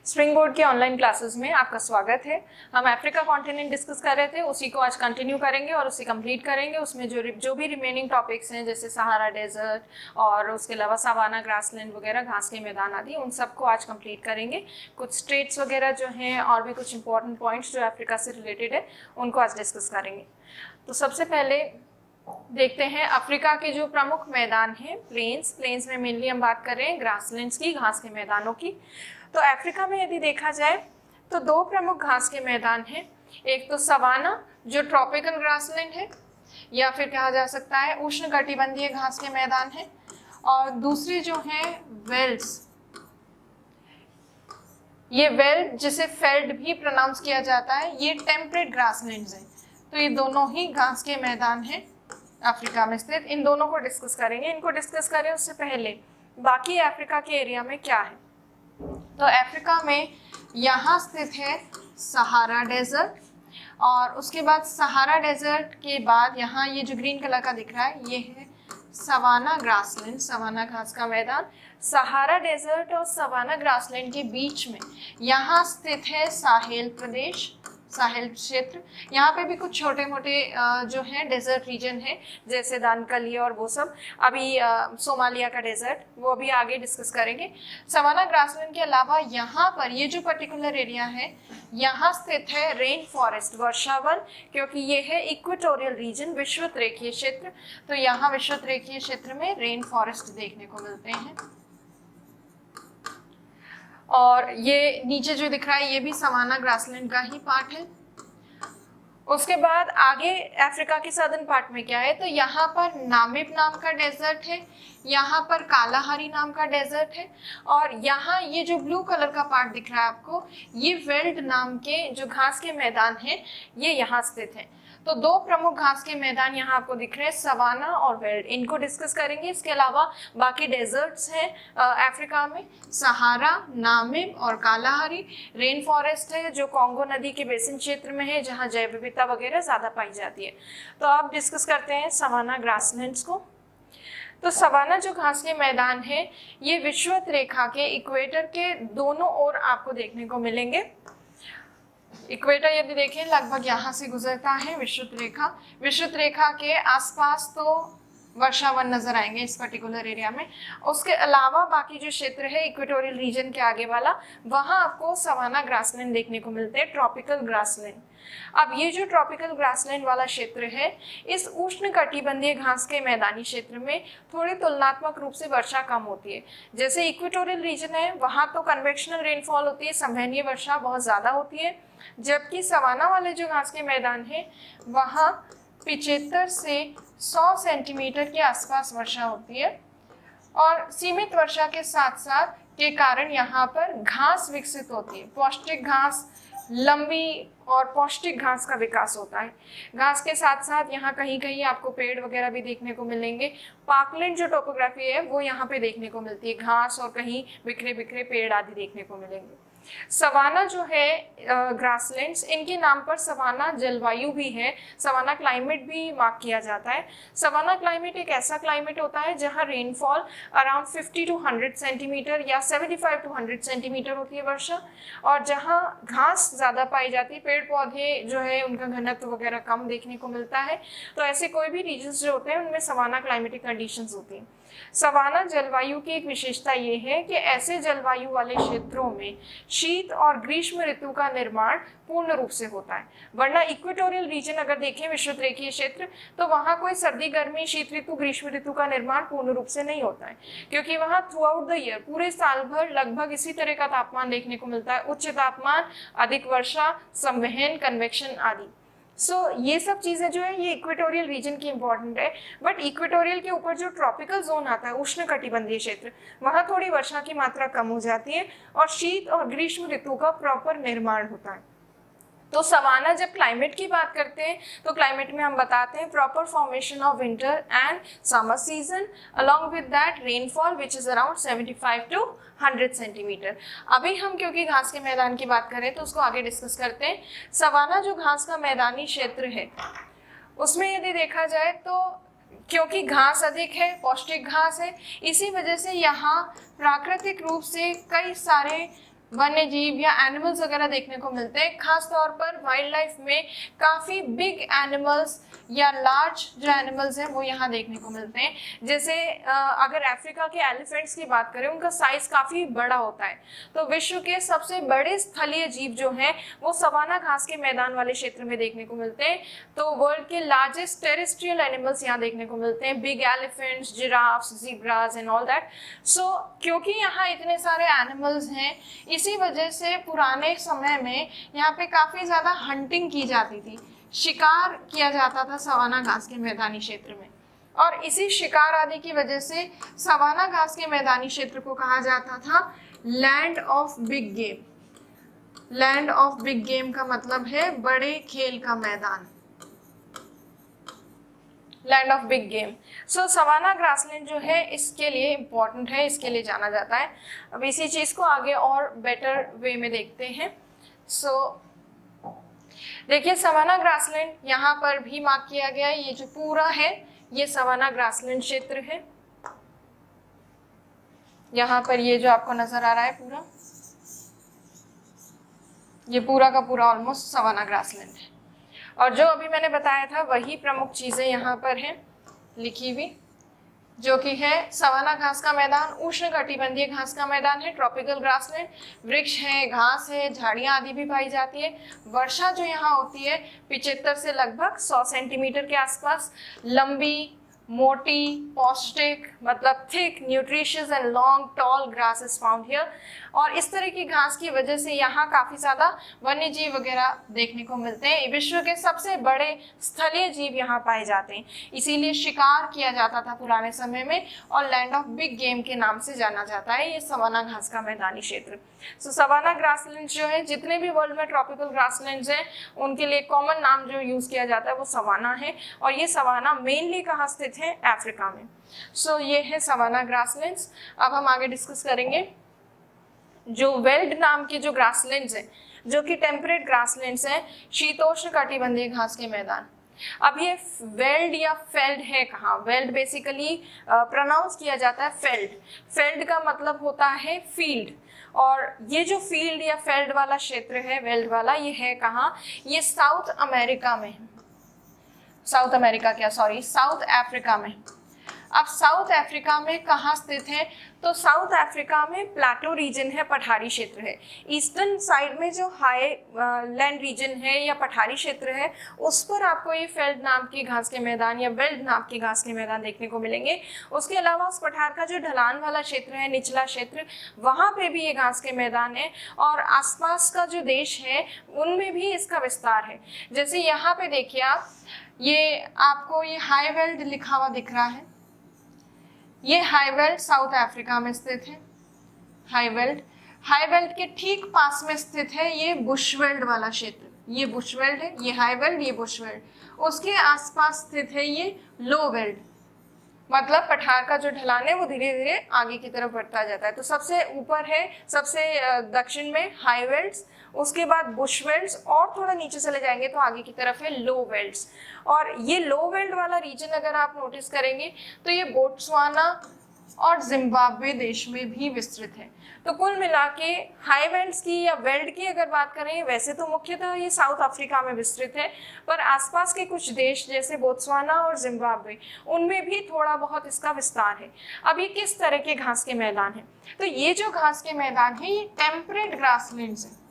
Spring board के online classes में आपका स्वागत है। हम अफ्रीका कॉन्टिनेंट डिस्कस कर रहे थे, उसी को आज कंटिन्यू करेंगे और उसे कंप्लीट करेंगे। उसमें जो भी रिमेनिंग टॉपिक्स हैं जैसे सहारा डेजर्ट और उसके अलावा सावाना ग्रासलैंड वगैरह, घास के मैदान आदि, उन सबको आज कंप्लीट करेंगे। कुछ स्टेट्स वगैरह जो हैं और भी कुछ इंपॉर्टेंट पॉइंट्स जो अफ्रीका से रिलेटेड है उनको आज डिस्कस करेंगे। तो सबसे पहले देखते हैं अफ्रीका के जो प्रमुख मैदान हैं, प्लेन्स में मेनली हम बात कर रहे हैं ग्रासलैंड्स की, घास के मैदानों की। तो अफ्रीका में यदि देखा जाए तो दो प्रमुख घास के मैदान हैं। एक तो सवाना जो ट्रॉपिकल ग्रासलैंड है या फिर कहा जा सकता है उष्णकटिबंधीय घास के मैदान है, और दूसरे जो हैं वेल्ड्स। ये वेल्ड जिसे फेल्ड भी प्रोनाउंस किया जाता है, ये टेम्परेट ग्रासलैंड्स हैं। तो ये दोनों ही घास के मैदान हैं अफ्रीका में स्थित। इन दोनों को डिस्कस करेंगे। इनको डिस्कस करें उससे पहले बाकी अफ्रीका के एरिया में क्या है। तो अफ्रीका में यहाँ स्थित है सहारा डेजर्ट, और उसके बाद सहारा डेजर्ट के बाद यहाँ ये जो ग्रीन कलर का दिख रहा है ये है सवाना ग्रासलैंड, सवाना घास का मैदान। सहारा डेजर्ट और सवाना ग्रासलैंड के बीच में यहाँ स्थित है साहेल प्रदेश, साहेल क्षेत्र। यहाँ पे भी कुछ छोटे मोटे जो हैं डेजर्ट रीजन है, जैसे दानकली और वो सब। अभी सोमालिया का डेजर्ट, वो अभी आगे डिस्कस करेंगे। सवाना ग्रासलैंड के अलावा यहाँ पर ये जो पर्टिकुलर एरिया है, यहाँ स्थित है रेन फॉरेस्ट, वर्षावन, क्योंकि ये है इक्वेटोरियल रीजन, विषुवत रेखीय क्षेत्र। तो यहाँ विषुवत रेखीय क्षेत्र में रेन फॉरेस्ट देखने को मिलते हैं। और ये नीचे जो दिख रहा है ये भी सवाना ग्रासलैंड का ही पार्ट है। उसके बाद आगे अफ्रीका के सदर्न पार्ट में क्या है, तो यहाँ पर नामिब नाम का डेजर्ट है, यहाँ पर कालाहारी नाम का डेजर्ट है, और यहाँ ये जो ब्लू कलर का पार्ट दिख रहा है आपको, ये वेल्ड नाम के जो घास के मैदान हैं ये यहाँ स्थित है। तो दो प्रमुख घास के मैदान यहाँ आपको दिख रहे हैं, सवाना और वेल्ड। इनको डिस्कस करेंगे। इसके अलावा बाकी डेजर्ट्स हैं अफ्रीका में, सहारा, नामिब और कालाहारी। रेन फॉरेस्ट है जो कॉन्गो नदी के बेसिन क्षेत्र में है, जहाँ जैव विविधता वगैरह ज़्यादा पाई जाती है। तो आप डिस्कस करते हैं सवाना ग्रासलैंड्स को। तो सवाना जो घास के मैदान है ये विषुवत रेखा के इक्वेटर के दोनों ओर आपको देखने को मिलेंगे। इक्वेटर यदि देखें लगभग यहाँ से गुजरता है विषुवत रेखा। विषुवत रेखा के आसपास तो वर्षावन नजर आएंगे इस पर्टिकुलर एरिया में। उसके अलावा बाकी जो क्षेत्र है इक्वेटोरियल रीजन के आगे वाला, वहाँ आपको सवाना ग्रासलैंड देखने को मिलते हैं, ट्रॉपिकल ग्रासलैंड। अब ये जो ट्रॉपिकल ग्रासलैंड वाला क्षेत्र है, इस उष्णकटिबंधीय घास के मैदानी क्षेत्र में थोड़ी तुलनात्मक रूप से वर्षा कम होती है। जैसे इक्वेटोरियल रीजन है वहाँ तो कन्वेक्शनल रेनफॉल होती है, संवहनीय वर्षा बहुत ज़्यादा होती है, जबकि सवाना वाले जो घास के मैदान है वहाँ 75 से 100 सेंटीमीटर के आसपास वर्षा होती है। और सीमित वर्षा के साथ साथ के कारण यहाँ पर घास विकसित होती है, पौष्टिक घास, लंबी और पौष्टिक घास का विकास होता है। घास के साथ साथ यहाँ कहीं कहीं आपको पेड़ वगैरह भी देखने को मिलेंगे। पार्कलैंड जो टोपोग्राफी है वो यहाँ पे देखने को मिलती है, घास और कहीं बिखरे बिखरे पेड़ आदि देखने को मिलेंगे। सवाना जो है ग्रासलैंड्स, इनके नाम पर सवाना जलवायु भी है, सवाना क्लाइमेट भी मार्क किया जाता है। सवाना क्लाइमेट एक ऐसा क्लाइमेट होता है जहाँ रेनफॉल अराउंड 50 to 100 सेंटीमीटर या 75 to 100 सेंटीमीटर होती है वर्षा, और जहाँ घास ज़्यादा पाई जाती है, पेड़ पौधे जो है उनका घनत्व वगैरह कम देखने को मिलता है। तो ऐसे कोई भी रीजन्स जो होते हैं उनमें सवाना क्लाइमेटिक कंडीशंस होती हैं। सवाना जलवायु की एक विशेषता ये है कि ऐसे जलवायु वाले क्षेत्रों में शीत और ग्रीष्म ऋतु का निर्माण पूर्ण रूप से होता है। वरना इक्वेटोरियल रीजन अगर देखें, विषुवत रेखीय क्षेत्र, तो वहाँ कोई सर्दी, गर्मी, शीत ऋतु, ग्रीष्म ऋतु का निर्माण पूर्ण रूप से नहीं होता है, क्योंकि वहाँ थ्रू आउट द ईयर, पूरे साल भर लगभग इसी तरह का तापमान देखने को मिलता है, उच्च तापमान, अधिक वर्षा, संवहन, कन्वेक्शन आदि। ये सब चीज़ें जो है ये इक्वेटोरियल रीजन की इंपॉर्टेंट है। बट इक्वेटोरियल के ऊपर जो ट्रॉपिकल जोन आता है, उष्णकटिबंधीय क्षेत्र, वहाँ थोड़ी वर्षा की मात्रा कम हो जाती है और शीत और ग्रीष्म ऋतु का प्रॉपर निर्माण होता है। तो सवाना जब क्लाइमेट की बात करते हैं तो क्लाइमेट में हम बताते हैं proper formation of winter and summer season, along with that rainfall which is around 75 to 100 centimetre. अभी हम क्योंकि घास के मैदान की बात करें तो उसको आगे डिस्कस करते हैं। सवाना जो घास का मैदानी क्षेत्र है उसमें यदि देखा जाए तो क्योंकि घास अधिक है, पौष्टिक घास है, इसी वजह से यहाँ प्राकृतिक रूप से कई सारे वन्य जीव या एनिमल्स वगैरह देखने को मिलते हैं। खास तौर पर वाइल्ड लाइफ में काफ़ी बिग एनिमल्स या लार्ज जो एनिमल्स हैं वो यहाँ देखने को मिलते हैं। जैसे अगर अफ्रीका के एलिफेंट्स की बात करें, उनका साइज काफ़ी बड़ा होता है। तो विश्व के सबसे बड़े स्थलीय जीव जो हैं वो सवाना घास के मैदान वाले क्षेत्र में देखने को मिलते हैं। तो वर्ल्ड के लार्जेस्ट टेरेस्ट्रियल एनिमल्स यहाँ देखने को मिलते हैं, big elephants, giraffes, zebras and all that. So क्योंकि यहाँ इतने सारे एनिमल्स हैं, इसी वजह से पुराने समय में यहाँ पे काफ़ी ज़्यादा हंटिंग की जाती थी, शिकार किया जाता था सवाना घास के मैदानी क्षेत्र में। और इसी शिकार आदि की वजह से सवाना घास के मैदानी क्षेत्र को कहा जाता था land of big game. Land of big game का मतलब है बड़े खेल का मैदान, land of big game. So savanna grassland जो है इसके लिए इम्पॉर्टेंट है, इसके लिए जाना जाता है। अब इसी चीज़ को आगे और बेटर वे में देखते हैं। सो देखिए सवाना ग्रासलैंड यहाँ पर भी मार्क किया गया है। ये जो पूरा है ये सवाना ग्रासलैंड क्षेत्र है। यहाँ पर ये जो आपको नजर आ रहा है पूरा, ये पूरा का पूरा ऑलमोस्ट सवाना ग्रासलैंड है। और जो अभी मैंने बताया था वही प्रमुख चीजें यहाँ पर हैं लिखी हुई, जो कि है सवाना घास का मैदान, उष्ण कटिबंधीय घास का मैदान है, ट्रॉपिकल ग्रासलैंड, वृक्ष है, घास है, झाड़ियाँ आदि भी पाई जाती है। वर्षा जो यहाँ होती है 75 से लगभग 100 सेंटीमीटर के आसपास, लंबी, मोटी, पौष्टिक मतलब thick, nutritious and long tall grass is found here. और इस तरह की घास की वजह से यहाँ काफ़ी ज़्यादा वन्य जीव वगैरह देखने को मिलते हैं। विश्व के सबसे बड़े स्थलीय जीव यहाँ पाए जाते हैं, इसीलिए शिकार किया जाता था पुराने समय में और लैंड ऑफ बिग गेम के नाम से जाना जाता है ये सवाना घास का मैदानी क्षेत्र। सो सवाना ग्रासलैंड जो है, जितने भी वर्ल्ड में ट्रॉपिकल ग्रासलैंड्स हैं उनके लिए कॉमन नाम जो यूज़ किया जाता है वो सवाना है। और ये सवाना मेनली कहाँ स्थित है? अफ्रीका में। सो ये है सवाना ग्रासलैंड्स। अब हम आगे डिस्कस करेंगे जो वेल्ड नाम के जो ग्रासलैंड्स हैं, जो कि टेम्परेट ग्रासलैंड्स हैं, शीतोष्ण कटिबंधीय घास के मैदान। अब ये वेल्ड या फेल्ड है कहाँ? वेल्ड बेसिकली प्रोनाउंस किया जाता है फेल्ड। फेल्ड का मतलब होता है फील्ड, और ये जो फील्ड या फेल्ड वाला क्षेत्र है, वेल्ड वाला, ये है कहाँ? ये साउथ अमेरिका में है। साउथ अमेरिका क्या, सॉरी, साउथ अफ्रीका में। अब साउथ अफ्रीका में कहाँ स्थित है? तो साउथ अफ्रीका में प्लेटो रीजन है, पठारी क्षेत्र है। ईस्टर्न साइड में जो हाई लैंड रीजन है या पठारी क्षेत्र है, उस पर आपको ये फेल्ड नाम की घास के मैदान या वेल्ड नाम की घास के मैदान देखने को मिलेंगे। उसके अलावा उस पठार का जो ढलान वाला क्षेत्र है, निचला क्षेत्र, वहाँ पे भी ये घास के मैदान है। और आसपास का जो देश है उनमें भी इसका विस्तार है। जैसे यहाँ पे देखिए आप, ये आपको ये हाई वेल्ड लिखा हुआ दिख रहा है, ये हाई वेल्ड साउथ अफ्रीका में स्थित है। हाई वेल्ड के ठीक पास में स्थित है ये बुशवेल्ड वाला क्षेत्र। ये बुशवेल्ड है, ये हाई वेल्ड, ये बुशवेल्ड। उसके आसपास स्थित है ये लो वेल्ड, मतलब पठार का जो ढलान है वो धीरे धीरे आगे की तरफ बढ़ता जाता है। तो सबसे ऊपर है, सबसे दक्षिण में हाई वेल्ड्स, उसके बाद बुश वेल्ड्स, और थोड़ा नीचे चले जाएंगे तो आगे की तरफ है लो वेल्ड्स। और ये लो वेल्ड वाला रीजन अगर आप नोटिस करेंगे तो ये बोत्सवाना और जिम्बाब्वे देश में भी विस्तृत है। तो कुल मिला के हाई वेल्ड्स की या वेल्ड की अगर बात करें, वैसे तो मुख्यतः ये साउथ अफ्रीका में विस्तृत है, पर आसपास के कुछ देश जैसे बोत्सवाना और जिम्बाब्वे, उनमें भी थोड़ा बहुत इसका विस्तार है। अब ये किस तरह के घास के मैदान हैं? तो ये जो घास के मैदान है ये टेम्परेट ग्रासलैंड्स है।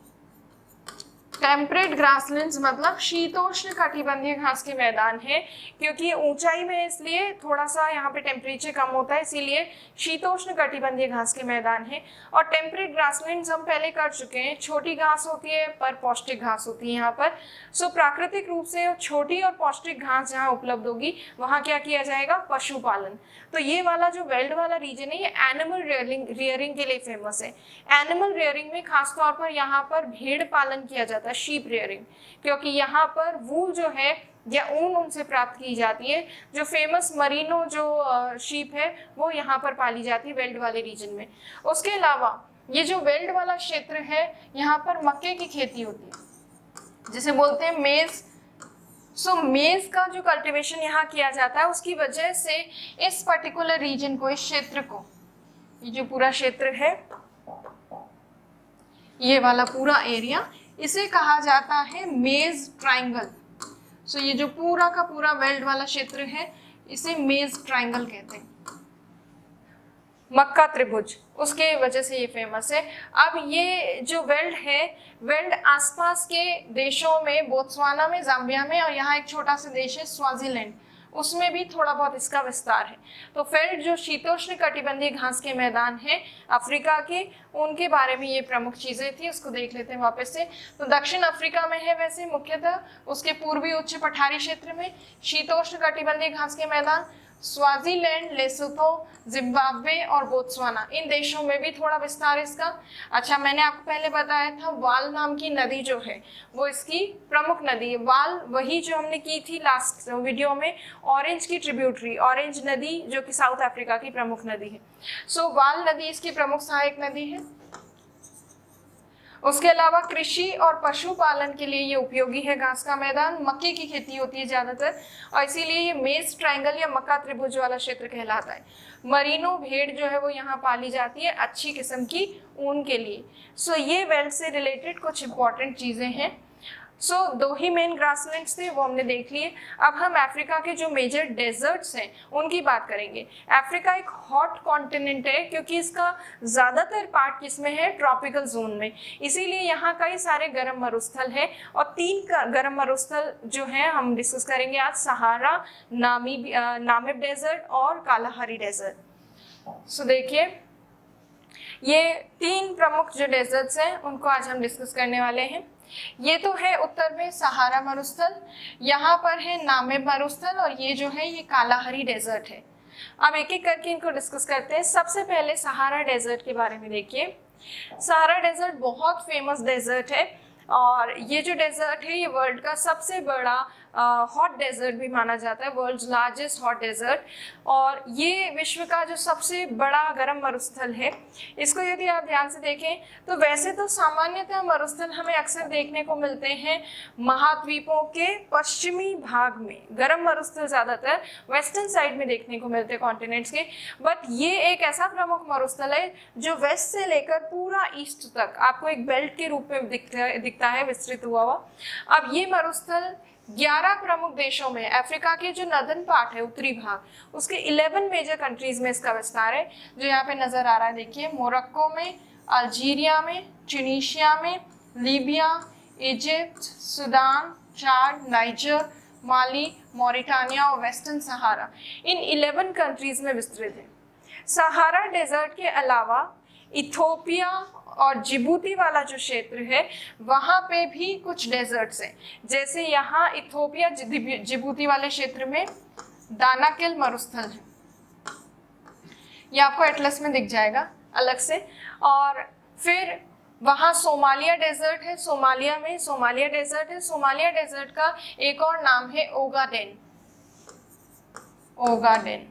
टेम्परेट ग्रासलैंड्स मतलब शीतोष्ण कटिबंधीय घास के मैदान है, क्योंकि ऊंचाई में इसलिए थोड़ा सा यहाँ पे टेम्परेचर कम होता है, इसीलिए शीतोष्ण कटिबंधीय घास के मैदान है। और टेम्परेट ग्रासलैंड्स हम पहले कर चुके हैं, छोटी घास होती है पर पौष्टिक घास होती है यहाँ पर। सो प्राकृतिक रूप से छोटी और पौष्टिक घास जहाँ उपलब्ध होगी वहाँ क्या किया जाएगा? पशुपालन। तो ये वाला जो वेल्ड वाला रीजन है ये एनिमल रियरिंग के लिए फेमस है। एनिमल रियरिंग में खासतौर पर यहाँ पर भेड़ पालन किया जाता है, शीप रियरिंग, क्योंकि यहाँ पर वूल जो है या ऊन उनसे प्राप्त की जाती है। जो फेमस मरीनो जो शीप है वो यहाँ पर पाली जाती है वेल्ड वाले रीजन में। उसके अलावा ये जो वेल्ड वाला क्षेत्र है यहाँ पर मक्के की खेती होती है, जिसे बोलते हैं मेज। सो मेज का जो कल्टीवेशन यहाँ किया जाता है उसकी वजह से इस पर्टिकुलर रीजन को, इस क्षेत्र को, ये जो पूरा क्षेत्र है ये वाला पूरा एरिया, इसे कहा जाता है मेज ट्राइंगल। सो ये जो पूरा का पूरा वेल्ड वाला क्षेत्र है इसे मेज ट्राइंगल कहते हैं, मक्का त्रिभुज, उसके वजह से ये फेमस है। अब ये जो वेल्ड है, वेल्ड आसपास के देशों में, बोत्सवाना में, जाम्बिया में, और यहाँ एक छोटा सा देश है स्वाजीलैंड, उसमें भी थोड़ा बहुत इसका विस्तार है। तो फेल्ड जो शीतोष्ण कटिबंधीय घास के मैदान हैं अफ्रीका के, उनके बारे में ये प्रमुख चीजें थी, उसको देख लेते हैं वापस से। तो दक्षिण अफ्रीका में है वैसे मुख्यतः, उसके पूर्वी उच्च पठारी क्षेत्र में शीतोष्ण कटिबंधीय घास के मैदान, स्वाजीलैंड, लेसोथो, जिम्बाब्वे और बोत्सवाना, इन देशों में भी थोड़ा विस्तार इसका। अच्छा, मैंने आपको पहले बताया था वाल नाम की नदी जो है वो इसकी प्रमुख नदी है। वाल वही जो हमने की थी लास्ट वीडियो में, ऑरेंज की ट्रिब्यूटरी, ऑरेंज नदी जो कि साउथ अफ्रीका की प्रमुख नदी है। सो वाल नदी इसकी प्रमुख सहायक नदी है। उसके अलावा कृषि और पशुपालन के लिए ये उपयोगी है घास का मैदान, मक्के की खेती होती है ज्यादातर, और इसीलिए ये मेज ट्रायंगल या मक्का त्रिभुज वाला क्षेत्र कहलाता है। मरीनो भेड़ जो है वो यहाँ पाली जाती है अच्छी किस्म की ऊन के लिए। सो ये वेल्ड से रिलेटेड कुछ इंपॉर्टेंट चीजें हैं। सो दो ही मेन ग्रासलैंड्स थे वो हमने देख लिए। अब हम अफ्रीका के जो मेजर डेजर्ट्स हैं उनकी बात करेंगे। अफ्रीका एक हॉट कॉन्टिनेंट है क्योंकि इसका ज़्यादातर पार्ट किसमें है, ट्रॉपिकल जोन में, इसीलिए यहाँ कई सारे गर्म मरुस्थल है। और तीन गर्म मरुस्थल जो हैं हम डिस्कस करेंगे आज, सहारा, नामिब डेजर्ट और कालाहारी डेजर्ट। सो देखिए, ये तीन प्रमुख जो डेजर्ट्स हैं उनको आज हम डिस्कस करने वाले हैं। ये तो है उत्तर में सहारा मरुस्थल, यहाँ पर है नामिब मरुस्थल, और ये जो है ये कालाहारी डेजर्ट है। अब एक एक करके इनको डिस्कस करते हैं। सबसे पहले सहारा डेजर्ट के बारे में देखिए। सहारा डेजर्ट बहुत फेमस डेजर्ट है, और ये जो डेजर्ट है ये वर्ल्ड का सबसे बड़ा हॉट डेजर्ट भी माना जाता है, वर्ल्ड्स लार्जेस्ट हॉट डेजर्ट। और ये विश्व का जो सबसे बड़ा गर्म मरुस्थल है। इसको यदि आप ध्यान से देखें तो वैसे तो सामान्यतः मरुस्थल हमें अक्सर देखने को मिलते हैं महाद्वीपों के पश्चिमी भाग में, गर्म मरुस्थल ज़्यादातर वेस्टर्न साइड में देखने को मिलते हैं कॉन्टिनेंट्स के। बट ये एक ऐसा प्रमुख मरुस्थल है जो वेस्ट से लेकर पूरा ईस्ट तक आपको एक बेल्ट के रूप में दिखता है विस्तृत हुआ हुआ। अब ये मरुस्थल 11 प्रमुख देशों में, अफ्रीका के जो नदर्न पार्ट है उत्तरी भाग, उसके 11 मेजर कंट्रीज में इसका विस्तार है, जो यहाँ पे नजर आ रहा है। देखिए, मोरक्को में, अल्जीरिया में, ट्यूनीशिया में, लीबिया, इजिप्ट, सूडान, चाड, नाइजर, माली, मॉरिटानिया और वेस्टर्न सहारा, इन 11 कंट्रीज में विस्तृत है। सहारा डेजर्ट के अलावा इथोपिया और जिबूती वाला जो क्षेत्र है वहाँ पे भी कुछ डेजर्ट्स हैं, जैसे यहाँ इथोपिया जिबूती वाले क्षेत्र में दानाकिल मरुस्थल है, ये आपको एटलस में दिख जाएगा अलग से। और फिर वहाँ सोमालिया डेजर्ट है, सोमालिया में सोमालिया डेजर्ट है। सोमालिया डेजर्ट का एक और नाम है ओगाडेन, ओगाडेन।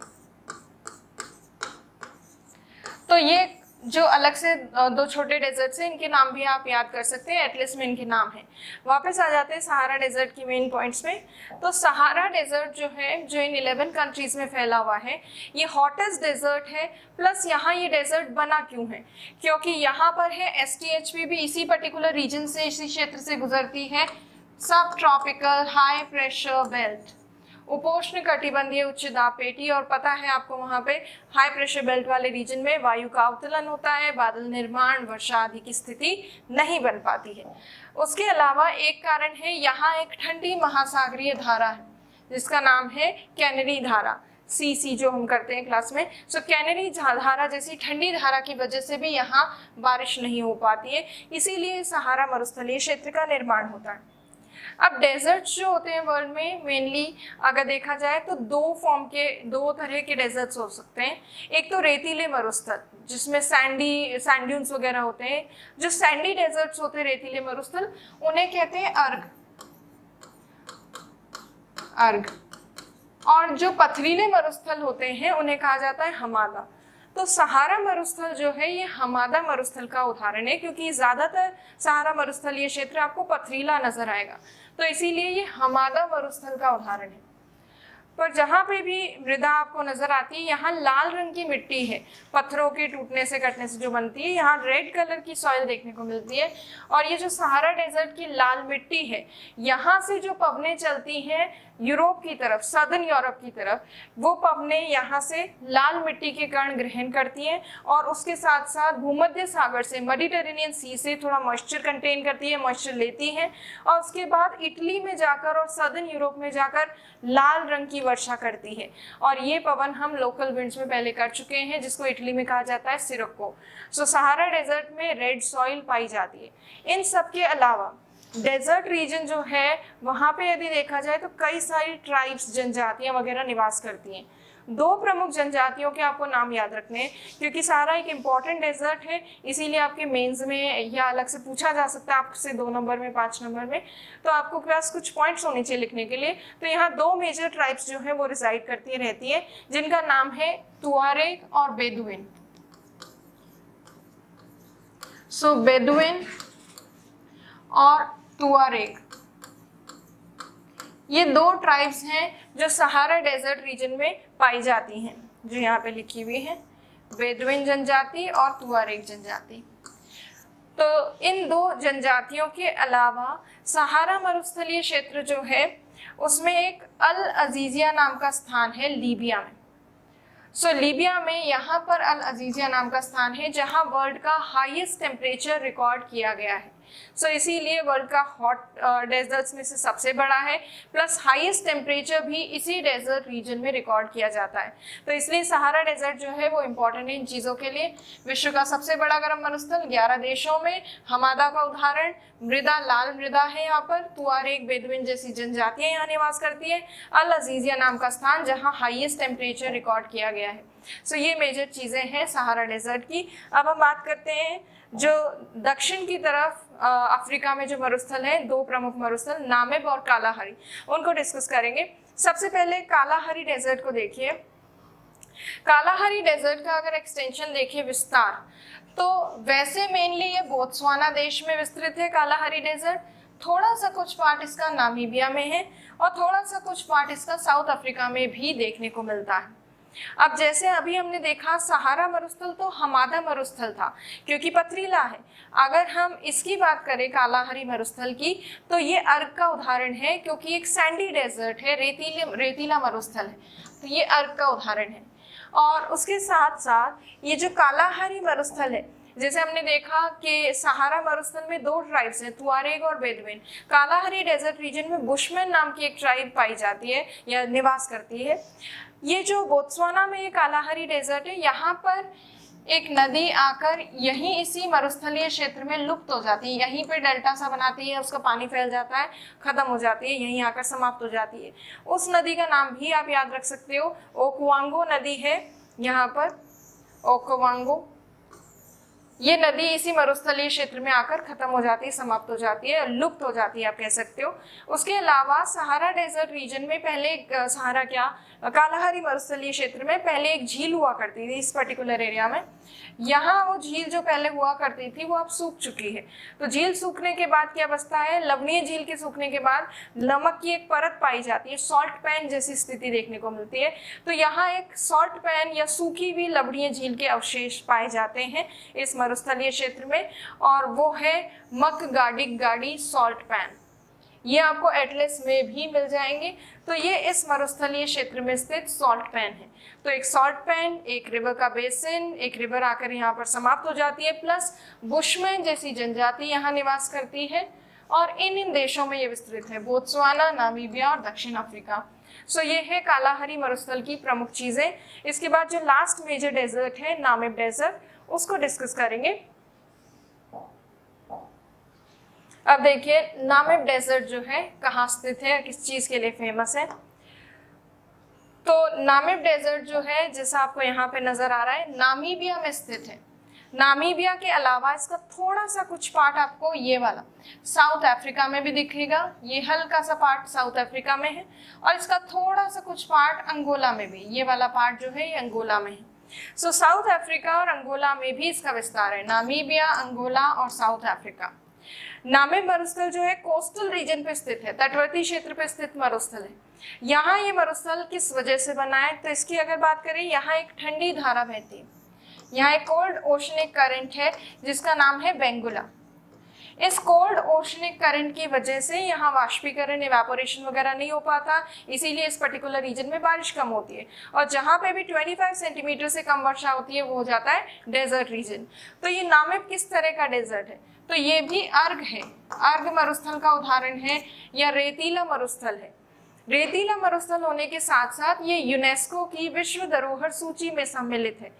तो ये जो अलग से दो छोटे डेजर्ट्स हैं, इनके नाम भी आप याद कर सकते हैं, एटलस में इनके नाम हैं। वापस आ जाते हैं सहारा डेजर्ट की मेन पॉइंट्स में। तो सहारा डेजर्ट जो है, जो इन 11 कंट्रीज में फैला हुआ है, ये हॉटेस्ट डेजर्ट है। प्लस यहाँ ये डेजर्ट बना क्यों है, क्योंकि यहाँ पर है STHP भी इसी पर्टिकुलर रीजन से, इसी क्षेत्र से गुजरती है, सब ट्रॉपिकल हाई प्रेशर बेल्ट, उपोष्ण कटिबंधीय उच्च दाब पेटी। और पता है आपको वहाँ पे हाई प्रेशर बेल्ट वाले रीजन में वायु का अवतलन होता है, बादल निर्माण, वर्षा आदि की स्थिति नहीं बन पाती है। उसके अलावा एक कारण है, यहाँ एक ठंडी महासागरीय धारा है जिसका नाम है कैनरी धारा, CC जो हम करते हैं क्लास में। सो कैनरी धारा जैसी ठंडी धारा की वजह से भी यहाँ बारिश नहीं हो पाती है, इसीलिए सहारा मरुस्थलीय क्षेत्र का निर्माण होता है। अब डेजर्ट्स जो होते हैं वर्ल्ड में मेनली अगर देखा जाए तो दो तरह के डेजर्ट्स हो सकते हैं। एक तो रेतीले मरुस्थल जिसमें सैंड ड्यून्स वगैरह होते हैं। जो सैंडी डेजर्ट्स होते हैं, रेतीले मरुस्थल, उन्हें कहते हैं अर्ग। और जो पथरीले मरुस्थल होते हैं उन्हें कहा जाता है हमादा। तो सहारा मरुस्थल जो है ये हमादा मरुस्थल का उदाहरण है, क्योंकि ज्यादातर सहारा मरुस्थल ये क्षेत्र आपको पथरीला नजर आएगा, तो इसीलिए ये हमादा मरुस्थल का उदाहरण है। पर जहाँ पे भी मृदा आपको नजर आती है यहाँ लाल रंग की मिट्टी है, पत्थरों के टूटने से कटने से जो बनती है। यहाँ रेड कलर की सॉइल देखने को मिलती है। और ये जो सहारा डेजर्ट की लाल मिट्टी है, यहाँ से जो पवनें चलती हैं यूरोप की तरफ, सदर्न यूरोप की तरफ, वो पवनें यहाँ से लाल मिट्टी के कण ग्रहण करती हैं और उसके साथ साथ भूमध्य सागर से, मेडिटेरेनियन सी से थोड़ा मॉइस्चर कंटेन करती है, मॉइस्चर लेती हैं और उसके बाद इटली में जाकर और सदर्न यूरोप में जाकर लाल रंग की वर्षा करती है। और ये पवन हम लोकल विंड्स में पहले कर चुके हैं, जिसको इटली में कहा जाता है सिरोक्को। सो सहारा डेजर्ट में रेड सॉइल पाई जाती है। इन सब के अलावा डेजर्ट रीजन जो है वहाँ पे यदि देखा जाए तो कई सारी ट्राइब्स, जनजातियां वगैरह निवास करती हैं। दो प्रमुख जनजातियों के आपको नाम याद रखने हैं, क्योंकि सहारा एक इम्पॉर्टेंट डेजर्ट है, इसीलिए आपके मेंस में या अलग से पूछा जा सकता है आपसे 2 नंबर में, 5 नंबर में, तो आपको पास कुछ पॉइंट्स होने चाहिए लिखने के लिए। तो यहाँ 2 मेजर ट्राइब्स जो है वो रिसाइड करती रहती है, जिनका नाम है तुआरेग और बेदुइन। सो बेदुइन और तुआरेग, ये 2 ट्राइब्स हैं जो सहारा डेजर्ट रीजन में पाई जाती हैं, जो यहाँ पे लिखी हुई है, बेदुइन जनजाति और तुआरेग जनजाति। तो इन 2 जनजातियों के अलावा सहारा मरुस्थलीय क्षेत्र जो है उसमें एक अल अजीजिया नाम का स्थान है लीबिया में। सो लीबिया में यहाँ पर अल अजीजिया नाम का स्थान है जहाँ वर्ल्ड का हाईएस्ट टेम्परेचर रिकॉर्ड किया गया है। सो इसीलिए वर्ल्ड का हॉट डेजर्ट्स में से सबसे बड़ा है, प्लस हाईएस्ट टेम्परेचर भी इसी डेजर्ट रीजन में रिकॉर्ड किया जाता है। तो इसलिए सहारा डेजर्ट जो है वो इम्पोर्टेंट है इन चीज़ों के लिए। विश्व का सबसे बड़ा गर्म मरुस्थल 11 देशों में, हमादा का उदाहरण, मृदा लाल मृदा है यहाँ पर, तुआरेग बेदुइन जैसी जनजातियां यहाँ निवास करती है, अल अजीजिया नाम का स्थान जहाँ हाईएस्ट टेम्परेचर रिकॉर्ड किया गया है। सो ये मेजर चीज़ें हैं सहारा डेजर्ट की। अब हम बात करते हैं जो दक्षिण की तरफ अफ्रीका में जो मरुस्थल है, 2 प्रमुख मरुस्थल नामिब और कालाहारी, उनको डिस्कस करेंगे। सबसे पहले कालाहारी डेजर्ट को देखिए। कालाहारी डेजर्ट का अगर एक्सटेंशन देखिए, विस्तार, तो वैसे मेनली ये बोत्सवाना देश में विस्तृत है कालाहारी डेजर्ट। थोड़ा सा कुछ पार्ट इसका नामीबिया में है और थोड़ा सा कुछ पार्ट इसका साउथ अफ्रीका में भी देखने को मिलता है। अब जैसे अभी हमने देखा सहारा मरुस्थल तो हमादा मरुस्थल था क्योंकि पथरीला है। अगर हम इसकी बात करें कालाहारी मरुस्थल की, तो ये अर्क का उदाहरण है क्योंकि एक सैंडी डेजर्ट है, रेतीला मरुस्थल है, तो ये अर्क का उदाहरण है। और उसके साथ साथ ये जो कालाहारी मरुस्थल है, जैसे हमने देखा कि सहारा मरुस्थल में 2 ट्राइब्स हैं, तुआरेग और बेदुइन। कालाहारी डेजर्ट रीजन में बुशमैन नाम की एक ट्राइब पाई जाती है या निवास करती है। ये जो बोत्सवाना में ये कालाहारी डेजर्ट है, यहाँ पर एक नदी आकर यहीं इसी मरुस्थलीय क्षेत्र में लुप्त हो जाती है, यहीं पे डेल्टा सा बनाती है, उसका पानी फैल जाता है, खत्म हो जाती है, यहीं आकर समाप्त हो जाती है। उस नदी का नाम भी आप याद रख सकते हो, ओकवांगो नदी है यहाँ पर, ओकवांगो। ये नदी इसी मरुस्थलीय क्षेत्र में आकर खत्म हो जाती है, समाप्त हो जाती है, लुप्त हो जाती है, आप कह सकते हो। उसके अलावा सहारा डेजर्ट रीजन में पहले कालाहारी मरुस्थलीय क्षेत्र में पहले एक झील हुआ करती थी इस पर्टिकुलर एरिया में। यहाँ वो झील जो पहले हुआ करती थी वो अब सूख चुकी है। तो झील सूखने के बाद क्या बचता है, लवणीय झील के सूखने के बाद नमक की एक परत पाई जाती है, सॉल्ट पैन जैसी स्थिति देखने को मिलती है। तो यहाँ एक सॉल्ट पैन या सूखी हुई लवणीय झील के अवशेष पाए जाते हैं इस मरुस्थलीय क्षेत्र में, और वो है मकगाडिक गाडी सॉल्ट पैन। ये आपको एटलस में भी मिल जाएंगे। तो ये इस मरुस्थलीय क्षेत्र में स्थित सॉल्ट पैन है। तो एक सॉल्ट पैन, एक रिवर का बेसिन, एक रिवर आकर यहाँ पर समाप्त हो जाती है, प्लस बुशमैन जैसी जनजाति यहाँ निवास करती है, और इन देशों में ये विस्तृत है, बोत्सवाना, नामीबिया और दक्षिण अफ्रीका। सो ये है कालाहारी मरुस्थल की प्रमुख चीजें। इसके बाद जो लास्ट मेजर डेजर्ट है नामिब डेजर्ट, उसको डिस्कस करेंगे। अब देखिए नामिब डेजर्ट जो है कहाँ स्थित है, किस चीज के लिए फेमस है। तो नामिब डेजर्ट जो है, जैसा आपको यहाँ पे नजर आ रहा है, नामीबिया में स्थित है। नामीबिया के अलावा इसका थोड़ा सा कुछ पार्ट आपको ये वाला साउथ अफ्रीका में भी दिखेगा, ये हल्का सा पार्ट साउथ अफ्रीका में है, और इसका थोड़ा सा कुछ पार्ट अंगोला में भी, ये वाला पार्ट जो है ये अंगोला में है। सो साउथ अफ्रीका और अंगोला में भी इसका विस्तार है, नामीबिया, अंगोला और साउथ अफ्रीका। नामिब मरुस्थल जो है कोस्टल रीजन पे स्थित है, तटवर्ती क्षेत्र पे स्थित मरुस्थल है। यहाँ ये मरुस्थल किस वजह से बना है, तो इसकी अगर बात करें, यहाँ एक ठंडी धारा बहती है, यहाँ एक कोल्ड ओशनिक करंट है जिसका नाम है बेंगुला। इस कोल्ड ओशनिक करंट की वजह से यहाँ वाष्पीकरण, इवेपोरेशन वगैरह नहीं हो पाता, इसीलिए इस पर्टिकुलर रीजन में बारिश कम होती है। और जहाँ पे भी 25 सेंटीमीटर से कम वर्षा होती है वो हो जाता है डेजर्ट रीजन। तो ये नामिब किस तरह का डेजर्ट है, तो ये भी अर्ग है, अर्ग मरुस्थल का उदाहरण है, या रेतीला मरुस्थल है। रेतीला मरुस्थल होने के साथ साथ ये यूनेस्को की विश्व धरोहर सूची में सम्मिलित है।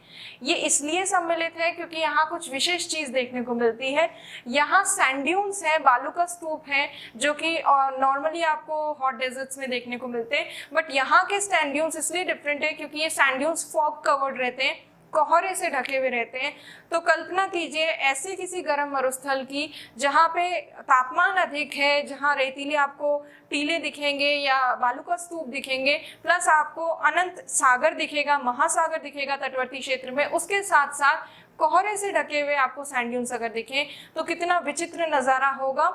ये इसलिए सम्मिलित है क्योंकि यहाँ कुछ विशेष चीज देखने को मिलती है। यहाँ सैंड ड्यून्स है, बालू का स्तूप है, जो कि नॉर्मली आपको हॉट डेजर्ट्स में देखने को मिलते हैं, बट यहाँ के सैंड ड्यून्स इसलिए डिफरेंट है क्योंकि ये सैंड ड्यून्स फॉग कवर्ड रहते हैं, कोहरे से ढके हुए रहते हैं। तो कल्पना कीजिए ऐसे किसी गर्म मरुस्थल की जहाँ पे तापमान अधिक है, जहाँ रेतीले आपको टीले दिखेंगे या बालू का स्तूप दिखेंगे, प्लस आपको अनंत सागर दिखेगा, महासागर दिखेगा तटवर्ती क्षेत्र में, उसके साथ साथ कोहरे से ढके हुए आपको सैंड ड्यून्स अगर दिखें तो कितना विचित्र नज़ारा होगा।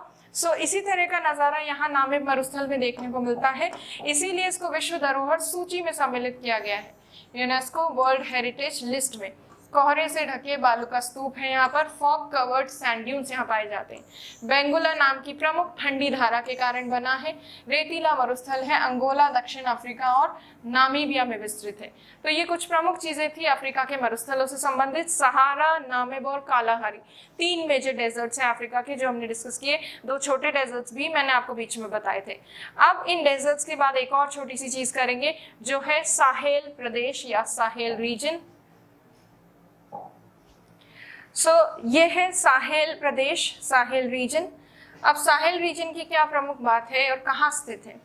इसी तरह का नज़ारा यहाँ नामिब मरुस्थल में देखने को मिलता है, इसीलिए इसको विश्व धरोहर सूची में सम्मिलित किया गया है, यूनेस्को वर्ल्ड हेरिटेज लिस्ट में। कोहरे से ढके बालू का स्तूप है, यहाँ पर फॉग कवर्ड सैंड ड्यून्स यहाँ पाए जाते हैं। बेंगुला नाम की प्रमुख ठंडी धारा के कारण बना है। रेतीला मरुस्थल है, अंगोला, दक्षिण अफ्रीका और नामीबिया में विस्तृत है। तो ये कुछ प्रमुख चीजें थी अफ्रीका के मरुस्थलों से संबंधित। सहारा, नामिब और कालाहारी 3 मेजर डेजर्ट्स हैं अफ्रीका के, जो हमने डिस्कस किए। 2 छोटे डेजर्ट्स भी मैंने आपको बीच में बताए थे। अब इन डेजर्ट्स के बाद एक और छोटी सी चीज करेंगे, जो है साहेल प्रदेश या साहेल रीजन। ये है साहेल प्रदेश, साहेल रीजन। अब साहेल रीजन की क्या प्रमुख बात है और कहाँ स्थित है?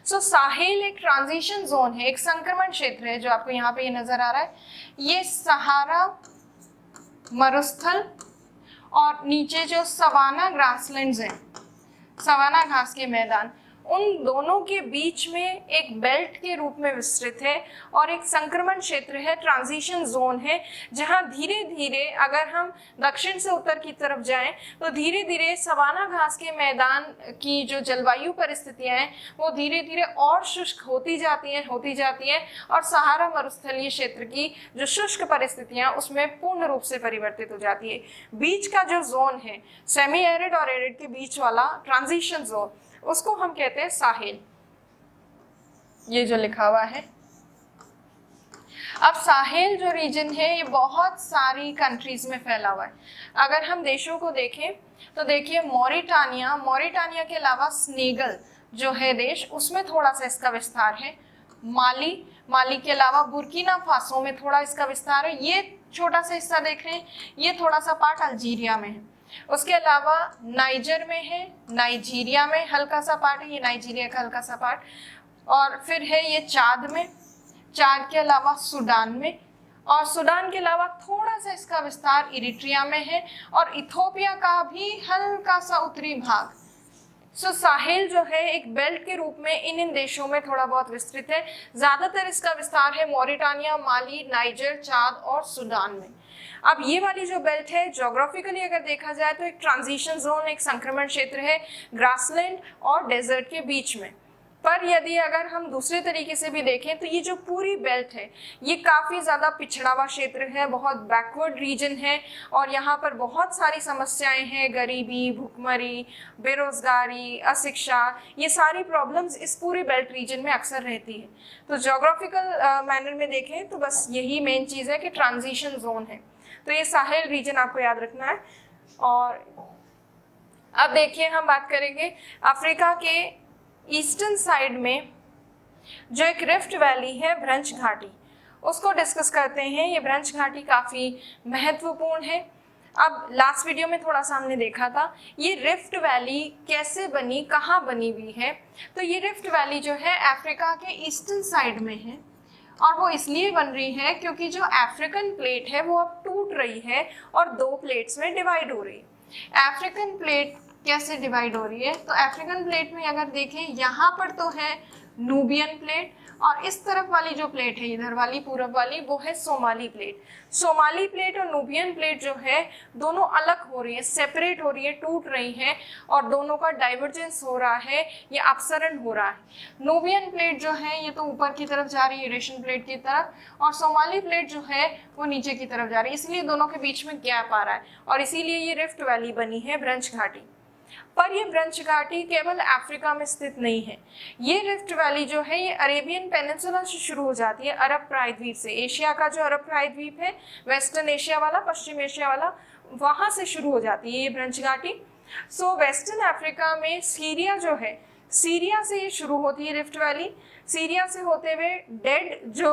साहेल एक ट्रांजिशन जोन है, एक संक्रमण क्षेत्र है, जो आपको यहाँ पे ये नजर आ रहा है। ये सहारा मरुस्थल और नीचे जो सवाना ग्रासलैंड्स हैं, सवाना घास के मैदान, उन दोनों के बीच में एक बेल्ट के रूप में विस्तृत है और एक संक्रमण क्षेत्र है, ट्रांजिशन जोन है, जहां धीरे धीरे अगर हम दक्षिण से उत्तर की तरफ जाएं तो धीरे धीरे सवाना घास के मैदान की जो जलवायु परिस्थितियां हैं वो धीरे धीरे और शुष्क होती जाती हैं और सहारा मरुस्थलीय क्षेत्र की जो शुष्क परिस्थितियां उसमें पूर्ण रूप से परिवर्तित हो जाती है। बीच का जो जोन है, सेमी एरिड और एरिड के बीच वाला ट्रांजिशन जोन, उसको हम कहते हैं साहेल। ये जो लिखा हुआ है। अब साहेल जो रीजन है ये बहुत सारी कंट्रीज में फैला हुआ है। अगर हम देशों को देखें तो देखिए मॉरिटानिया के अलावा स्नेगल जो है देश, उसमें थोड़ा सा इसका विस्तार है। माली के अलावा बुर्किना फासो में थोड़ा इसका विस्तार है। ये छोटा सा हिस्सा देख रहे हैं, ये थोड़ा सा पार्ट अल्जीरिया में है। उसके अलावा नाइजर में है, नाइजीरिया में हल्का सा पार्ट है, ये नाइजीरिया का हल्का सा पार्ट। और फिर है ये चाद में, चाद के अलावा सूडान में, और सूडान के अलावा थोड़ा सा इसका विस्तार इरिट्रिया में है, और इथोपिया का भी हल्का सा उत्तरी भाग। साहेल जो है एक बेल्ट के रूप में इन देशों में थोड़ा बहुत विस्तृत है। ज्यादातर इसका विस्तार है मॉरिटानिया, माली, नाइजर, चाद और सूडान में। अब ये वाली जो बेल्ट है ज्योग्राफिकली अगर देखा जाए तो एक ट्रांजिशन जोन, एक संक्रमण क्षेत्र है ग्रासलैंड और डेजर्ट के बीच में। पर यदि अगर हम दूसरे तरीके से भी देखें तो ये जो पूरी बेल्ट है ये काफ़ी ज़्यादा पिछड़ा हुआ क्षेत्र है, बहुत बैकवर्ड रीजन है, और यहाँ पर बहुत सारी समस्याएं हैं, गरीबी, भुखमरी, बेरोजगारी, अशिक्षा, ये सारी प्रॉब्लम्स इस पूरी बेल्ट रीजन में अक्सर रहती है। तो ज्योग्राफिकल मैनर में देखें तो बस यही मेन चीज़ है कि ट्रांजिशन जोन है। तो ये साहेल रीजन आपको याद रखना है। और अब देखिए हम बात करेंगे अफ्रीका के ईस्टर्न साइड में जो एक रिफ्ट वैली है, भ्रंश घाटी, उसको डिस्कस करते हैं। ये भ्रंश घाटी काफ़ी महत्वपूर्ण है। अब लास्ट वीडियो में थोड़ा सा हमने देखा था ये रिफ्ट वैली कैसे बनी, कहाँ बनी हुई है। तो ये रिफ्ट वैली जो है अफ्रीका के ईस्टर्न साइड में है, और वो इसलिए बन रही है क्योंकि जो अफ्रीकन प्लेट है वो अब टूट रही है और 2 प्लेट्स में डिवाइड हो रही है। अफ्रीकन प्लेट कैसे डिवाइड हो रही है। तो अफ्रीकन प्लेट में अगर देखें यहाँ पर तो है नूबियन प्लेट, और इस तरफ वाली जो प्लेट है इधर वाली पूरब वाली वो है सोमाली प्लेट। सोमाली प्लेट और नूबियन प्लेट जो है दोनों अलग हो रही है, सेपरेट हो रही है, टूट रही है, और दोनों का डाइवर्जेंस हो रहा है, ये अपसरण हो रहा है। नूबियन प्लेट जो है ये तो ऊपर की तरफ जा रही है यूरेशियन प्लेट की तरफ, और सोमाली प्लेट जो है वो नीचे की तरफ जा रही है, इसलिए दोनों के बीच में गैप आ रहा है, और इसीलिए ये रिफ्ट वैली बनी है, ब्रंच घाटी। पर ये ब्रंच घाटी केवल अफ्रीका में स्थित नहीं है। ये रिफ्ट वैली जो है ये अरेबियन पेनिनसुला से शुरू हो जाती है, अरब प्रायद्वीप से। एशिया का जो अरब प्रायद्वीप है, वेस्टर्न एशिया वाला, पश्चिम एशिया वाला, वहां से शुरू हो जाती है ये ब्रंच घाटी। सो वेस्टर्न अफ्रीका में सीरिया जो है, सीरिया से ये शुरू होती है रिफ्ट वैली। सीरिया से होते हुए डेड जो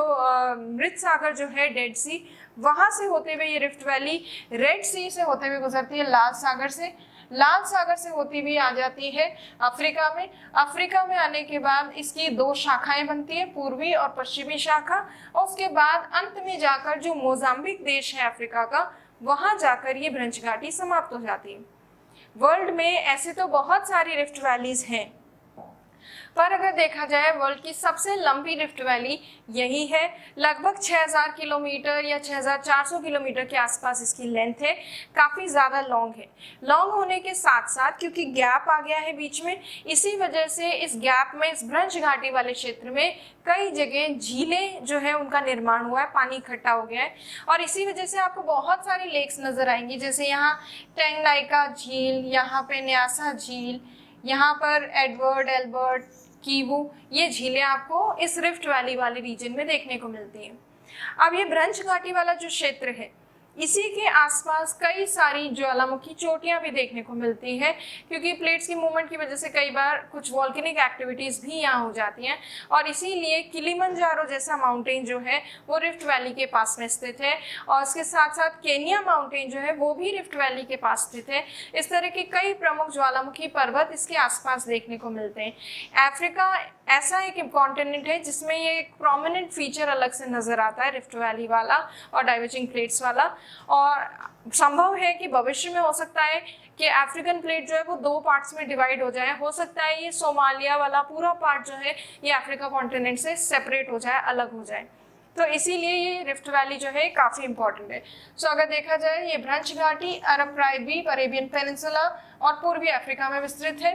मृत सागर जो है, डेड सी, वहां से होते हुए ये रिफ्ट वैली रेड सी से होते हुए गुजरती है लाल सागर से। लाल सागर से होती हुई आ जाती है अफ्रीका में। अफ्रीका में आने के बाद इसकी दो शाखाएं बनती है, पूर्वी और पश्चिमी शाखा, और उसके बाद अंत में जाकर जो मोजाम्बिक देश है अफ्रीका का, वहां जाकर ये ब्रंच घाटी समाप्त हो जाती है। वर्ल्ड में ऐसे तो बहुत सारी रिफ्ट वैलीज हैं, पर अगर देखा जाए वर्ल्ड की सबसे लंबी रिफ्ट वैली यही है। लगभग 6000 किलोमीटर या 6400 किलोमीटर के आसपास इसकी लेंथ है, काफ़ी ज़्यादा लॉन्ग है। लॉन्ग होने के साथ साथ क्योंकि गैप आ गया है बीच में, इसी वजह से इस गैप में, इस ब्रंच घाटी वाले क्षेत्र में कई जगह झीलें जो है उनका निर्माण हुआ है, पानी इकट्ठा हो गया है, और इसी वजह से आपको बहुत सारी लेक्स नज़र आएंगी, जैसे यहाँ टेंगनाइका झील, यहाँ पे न्यासा झील, यहाँ पर एडवर्ड, एल्बर्ट, कीवू, ये झीलें आपको इस रिफ्ट वैली वाले रीजन में देखने को मिलती हैं। अब ये ब्रंच घाटी वाला जो क्षेत्र है, इसी के आसपास कई सारी ज्वालामुखी चोटियां भी देखने को मिलती है, क्योंकि प्लेट्स की मूवमेंट की वजह से कई बार कुछ वॉल्केनिक एक्टिविटीज भी यहाँ हो जाती हैं, और इसीलिए किलिमंजारो जैसा माउंटेन जो है वो रिफ्ट वैली के पास में स्थित है, और इसके साथ साथ केनिया माउंटेन जो है वो भी रिफ्ट वैली के पास स्थित है। इस तरह के कई प्रमुख ज्वालामुखी पर्वत इसके आसपास देखने को मिलते हैं। अफ्रीका ऐसा एक कॉन्टिनेंट है जिसमें ये एक प्रोमिनेंट फीचर अलग से नजर आता है, रिफ्ट वैली वाला और डाइवर्जिंग प्लेट्स वाला, और संभव है कि भविष्य में हो सकता है कि अफ्रीकन प्लेट जो है वो दो पार्ट्स में डिवाइड हो जाए। हो सकता है ये सोमालिया वाला पूरा पार्ट जो है ये अफ्रीका कॉन्टिनेंट से सेपरेट हो जाए, अलग हो जाए, तो इसीलिए ये रिफ्ट वैली जो है काफ़ी इंपॉर्टेंट है। सो अगर देखा जाए ये ब्रंच घाटी अरब प्रायद्वीप, अरेबियन पेनिनसुला और पूर्वी अफ्रीका में विस्तृत है।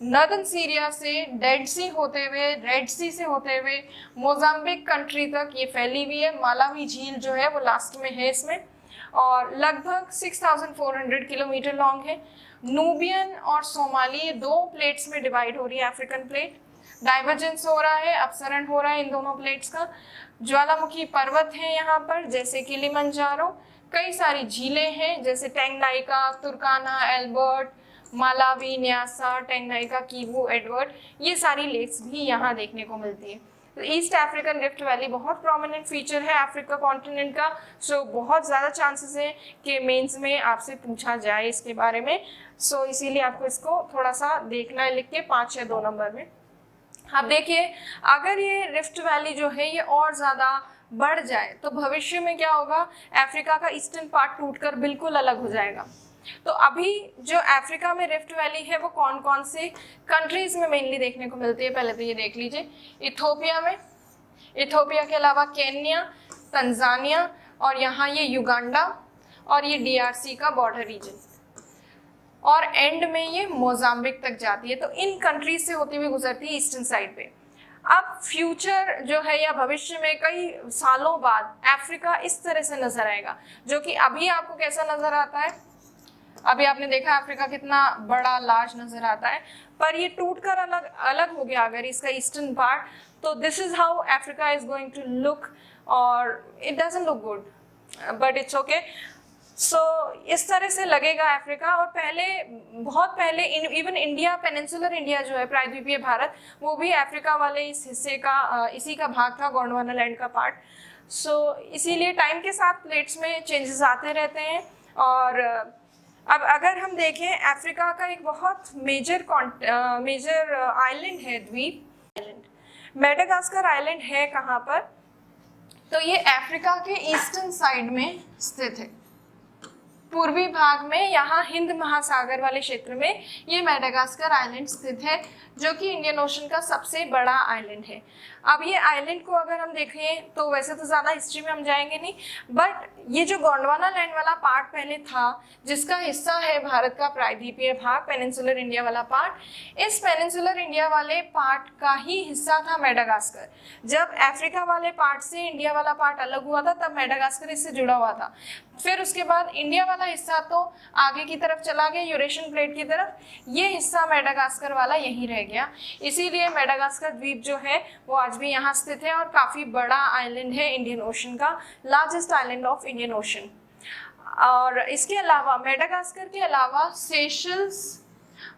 नॉर्दर्न सीरिया से डेड सी होते हुए, रेड सी से होते हुए मोजाम्बिक कंट्री तक ये फैली हुई है। मालावी झील जो है वो लास्ट में है इसमें, और लगभग 6400 किलोमीटर लॉन्ग है। नूबियन और सोमाली ये दो प्लेट्स में डिवाइड हो रही है अफ्रीकन प्लेट। डाइवर्जेंस हो रहा है, अपसरण हो रहा है इन दोनों प्लेट्स का। ज्वालामुखी पर्वत हैं यहाँ पर, जैसे किलिमंजारो। कई सारी झीलें हैं, जैसे Tanganyika, Turkana, Albert, Malawi, Nyasa, Tanganyika, Kivu, Edward, ये सारी लेक्स भी यहाँ देखने को मिलती है। तो ईस्ट अफ्रीकन रिफ्ट वैली बहुत प्रोमिनेंट फीचर है अफ्रीका कॉन्टिनेंट का। सो बहुत ज़्यादा चांसेस है कि मेंस में आपसे पूछा जाए इसके बारे में। सो इसीलिए आपको इसको थोड़ा सा देखना है लिख के 5 या 2 नंबर में। अब देखिए, अगर ये रिफ्ट वैली जो है ये और ज़्यादा बढ़ जाए तो भविष्य में क्या होगा, अफ्रीका का ईस्टर्न पार्ट टूटकर बिल्कुल अलग हो जाएगा। तो अभी जो अफ्रीका में रिफ्ट वैली है वो कौन कौन से कंट्रीज में मेनली देखने को मिलती है, पहले तो ये देख लीजिए। इथोपिया में, इथोपिया के अलावा केन्या, तंजानिया, और यहाँ ये युगांडा, और ये DRC का बॉर्डर रीजन, और एंड में ये मोजाम्बिक तक जाती है। तो इन कंट्रीज से होती हुई गुजरती है ईस्टर्न साइड पे। अब फ्यूचर जो है या भविष्य में कई सालों बाद अफ्रीका इस तरह से नजर आएगा, जो कि अभी आपको कैसा नजर आता है। अभी आपने देखा अफ्रीका कितना बड़ा, लार्ज नजर आता है, पर ये टूटकर अलग अलग हो गया अगर इसका ईस्टर्न पार्ट, तो this is how Africa is going to look, और it doesn't look good, but it's okay. So इस तरह से लगेगा अफ्रीका। और पहले, बहुत पहले, इवन इंडिया, पेनिनसुलर इंडिया जो है, प्रायद्वीपीय भारत, वो भी अफ्रीका वाले इस हिस्से का, इसी का भाग था, गोंडवाना लैंड का पार्ट। सो इसीलिए टाइम के साथ प्लेट्स में चेंजेस आते रहते हैं। और अब अगर हम देखें, अफ्रीका का एक बहुत मेजर आइलैंड है, द्वीप आइलैंड, मेडागास्कर आइलैंड है कहाँ पर, तो ये अफ्रीका के ईस्टर्न साइड में स्थित है। पूर्वी भाग में, यहाँ हिंद महासागर वाले क्षेत्र में ये मेडागास्कर आइलैंड स्थित है, जो कि इंडियन ओशन का सबसे बड़ा आइलैंड है। अब ये आइलैंड को अगर हम देखें तो वैसे तो ज़्यादा हिस्ट्री में हम जाएंगे नहीं, बट ये जो गोंडवाना लैंड वाला पार्ट पहले था, जिसका हिस्सा है भारत का प्रायद्वीपीय भाग, पेनिनसुलर इंडिया वाला पार्ट, इस पेनिनसुलर इंडिया वाले पार्ट का ही हिस्सा था मेडागास्कर। जब अफ्रीका वाले पार्ट से इंडिया वाला पार्ट अलग हुआ था, तब मेडागास्कर इससे जुड़ा हुआ था। फिर उसके बाद इंडिया वाला हिस्सा तो आगे की तरफ चला गया, यूरेशियन प्लेट की तरफ, ये हिस्सा मेडागास्कर वाला यहीं रह गया। इसीलिए मेडागास्कर द्वीप जो है वो आज भी यहाँ स्थित है और काफ़ी बड़ा आइलैंड है इंडियन ओशन का, largest island of Indian ocean. और इसके अलावा मेडागास्कर के अलावा सेशल्स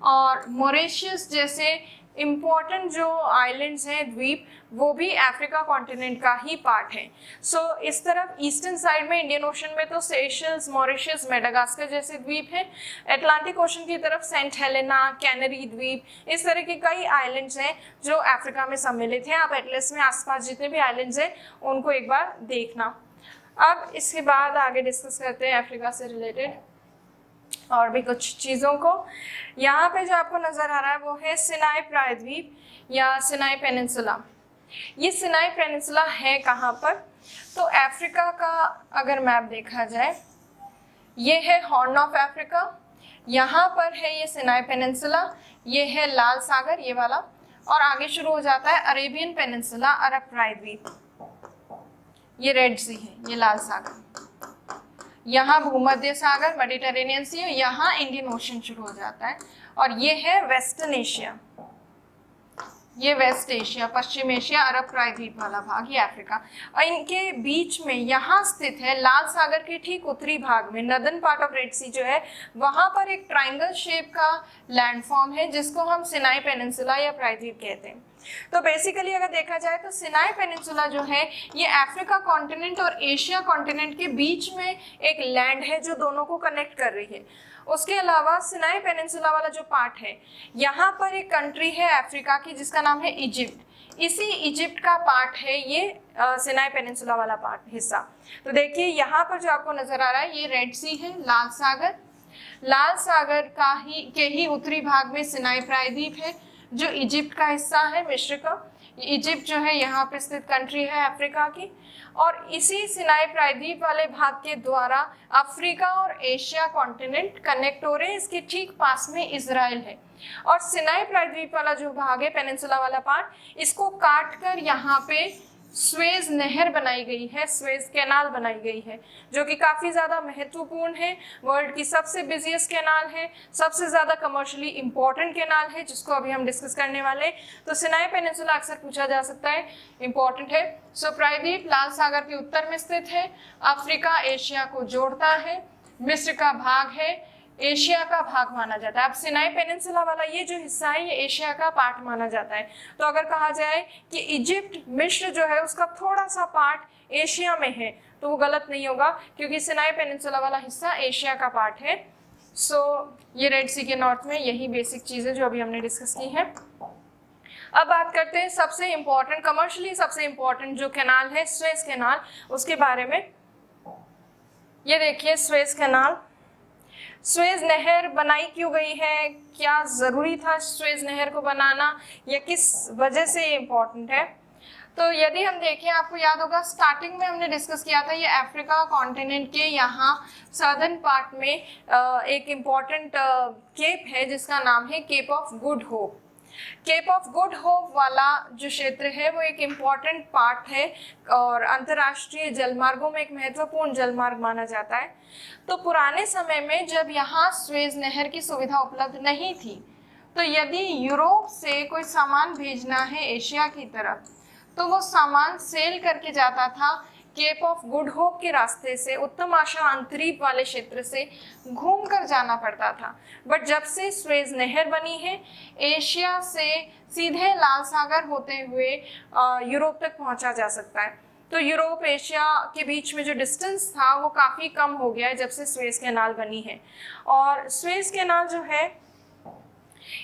और मॉरिशस जैसे इम्पॉर्टेंट जो आइलैंड्स हैं, द्वीप, वो भी अफ्रीका कॉन्टिनेंट का ही पार्ट है। सो इस तरफ ईस्टर्न साइड में इंडियन ओशन में तो सेशल्स, मॉरिशस, मेडागास्कर जैसे द्वीप हैं। अटलांटिक ओशन की तरफ सेंट हेलेना, कैनरी द्वीप, इस तरह के कई आइलैंड्स हैं जो अफ्रीका में सम्मिलित हैं। आप एटलस में आसपास जितने भी आइलैंड्स हैं उनको एक बार देखना। अब इसके बाद आगे डिस्कस करते हैं अफ्रीका से रिलेटेड और भी कुछ चीज़ों को। यहाँ पे जो आपको नज़र आ रहा है वो है सिनाई प्रायद्वीप या सिनाई पेनिनसुला। ये सिनाई पेनिनसुला है कहाँ पर? तो अफ्रीका का अगर मैप देखा जाए, ये है हॉर्न ऑफ अफ्रीका, यहाँ पर है ये सिनाई पेनिनसुला, ये है लाल सागर ये वाला, और आगे शुरू हो जाता है अरेबियन पेनिनसुला, अरब प्रायद्वीप, ये रेड सी है, ये लाल सागर, यहाँ भूमध्य सागर, मेडिटेरेनियन सी, यहाँ इंडियन ओशन शुरू हो जाता है, और ये है वेस्टर्न एशिया, ये वेस्ट एशिया, पश्चिम एशिया, अरब प्रायद्वीप वाला भाग, ये अफ्रीका। और इनके बीच में यहाँ स्थित है लाल सागर के ठीक उत्तरी भाग में, नदर्न पार्ट ऑफ रेड सी जो है, वहाँ पर एक ट्राइंगल शेप का लैंडफॉर्म है जिसको हम सिनाई पेनिनसुला या प्रायद्वीप कहते हैं। तो बेसिकली अगर देखा जाए तो सिनाई पेनिनसुला जो है ये अफ्रीका कॉन्टिनेंट और एशिया कॉन्टिनेंट के बीच में एक लैंड है जो दोनों को कनेक्ट कर रही है। उसके अलावा सिनाई पेनिनसुला वाला जो पार्ट है, यहाँ पर एक कंट्री है अफ्रीका की जिसका नाम है इजिप्ट। इसी इजिप्ट का पार्ट है ये सिनाई पेनिनसुला वाला पार्ट, हिस्सा। तो देखिए यहाँ पर जो आपको नजर आ रहा है ये रेड सी है, लाल सागर, लाल सागर का के ही उत्तरी भाग में सिनाई प्रायद्वीप है जो इजिप्ट का हिस्सा है, मिस्र का। इजिप्ट जो है यहाँ पे स्थित कंट्री है अफ्रीका की, और इसी सिनाई प्रायद्वीप वाले भाग के द्वारा अफ्रीका और एशिया कॉन्टिनेंट कनेक्ट हो रहे हैं। इसके ठीक पास में इजराइल है, और सिनाई प्रायद्वीप वाला जो भाग है, पेनिनसुला वाला पार्ट, इसको काट कर यहाँ पे स्वेज नहर बनाई गई है, स्वेज कैनाल बनाई गई है, जो कि काफ़ी ज़्यादा महत्वपूर्ण है, वर्ल्ड की सबसे बिजिएस्ट कैनाल है, सबसे ज़्यादा कमर्शियली इम्पॉर्टेंट कैनाल है, जिसको अभी हम डिस्कस करने वाले हैं। तो सिनाई पेनिनसुला अक्सर पूछा जा सकता है, इम्पॉर्टेंट है। सो प्रायद्वीप लाल सागर के उत्तर में स्थित है, अफ्रीका एशिया को जोड़ता है, मिस्र का भाग है, एशिया का भाग माना जाता है। अब सिनाई पेनिनसुला वाला ये जो हिस्सा है ये एशिया का पार्ट माना जाता है। तो अगर कहा जाए कि इजिप्ट, मिस्र जो है उसका थोड़ा सा पार्ट एशिया में है तो वो गलत नहीं होगा, क्योंकि सिनाई पेनिनसुला वाला हिस्सा एशिया का पार्ट है। सो ये रेड सी के नॉर्थ में यही बेसिक चीज़ें जो अभी हमने डिस्कस की है। अब बात करते हैं सबसे इम्पोर्टेंट, कमर्शियली सबसे इम्पोर्टेंट जो कैनाल है, स्वेज कैनाल, उसके बारे में। ये देखिए स्वेज कैनाल, स्वेज नहर बनाई क्यों गई है, क्या ज़रूरी था स्वेज नहर को बनाना, या किस वजह से ये इम्पोर्टेंट है? तो यदि हम देखें, आपको याद होगा स्टार्टिंग में हमने डिस्कस किया था, ये अफ्रीका कॉन्टिनेंट के यहाँ सदर्न पार्ट में एक इम्पॉर्टेंट केप है जिसका नाम है Cape of Good Hope. Cape of Good Hope वाला जो क्षेत्र है वो एक इम्पॉर्टेंट पार्ट है और अंतर्राष्ट्रीय जलमार्गों में एक महत्वपूर्ण जलमार्ग माना जाता है। तो पुराने समय में जब यहाँ स्वेज नहर की सुविधा उपलब्ध नहीं थी, तो यदि यूरोप से कोई सामान भेजना है एशिया की तरफ, तो वो सामान सेल करके जाता था केप ऑफ गुड होप के रास्ते से, उत्तम आशा अंतरीप वाले क्षेत्र से घूम कर जाना पड़ता था। बट जब से स्वेज नहर बनी है, एशिया से सीधे लाल सागर होते हुए यूरोप तक पहुंचा जा सकता है। तो यूरोप एशिया के बीच में जो डिस्टेंस था वो काफ़ी कम हो गया है जब से स्वेज कैनाल बनी है। और स्वेज कैनाल जो है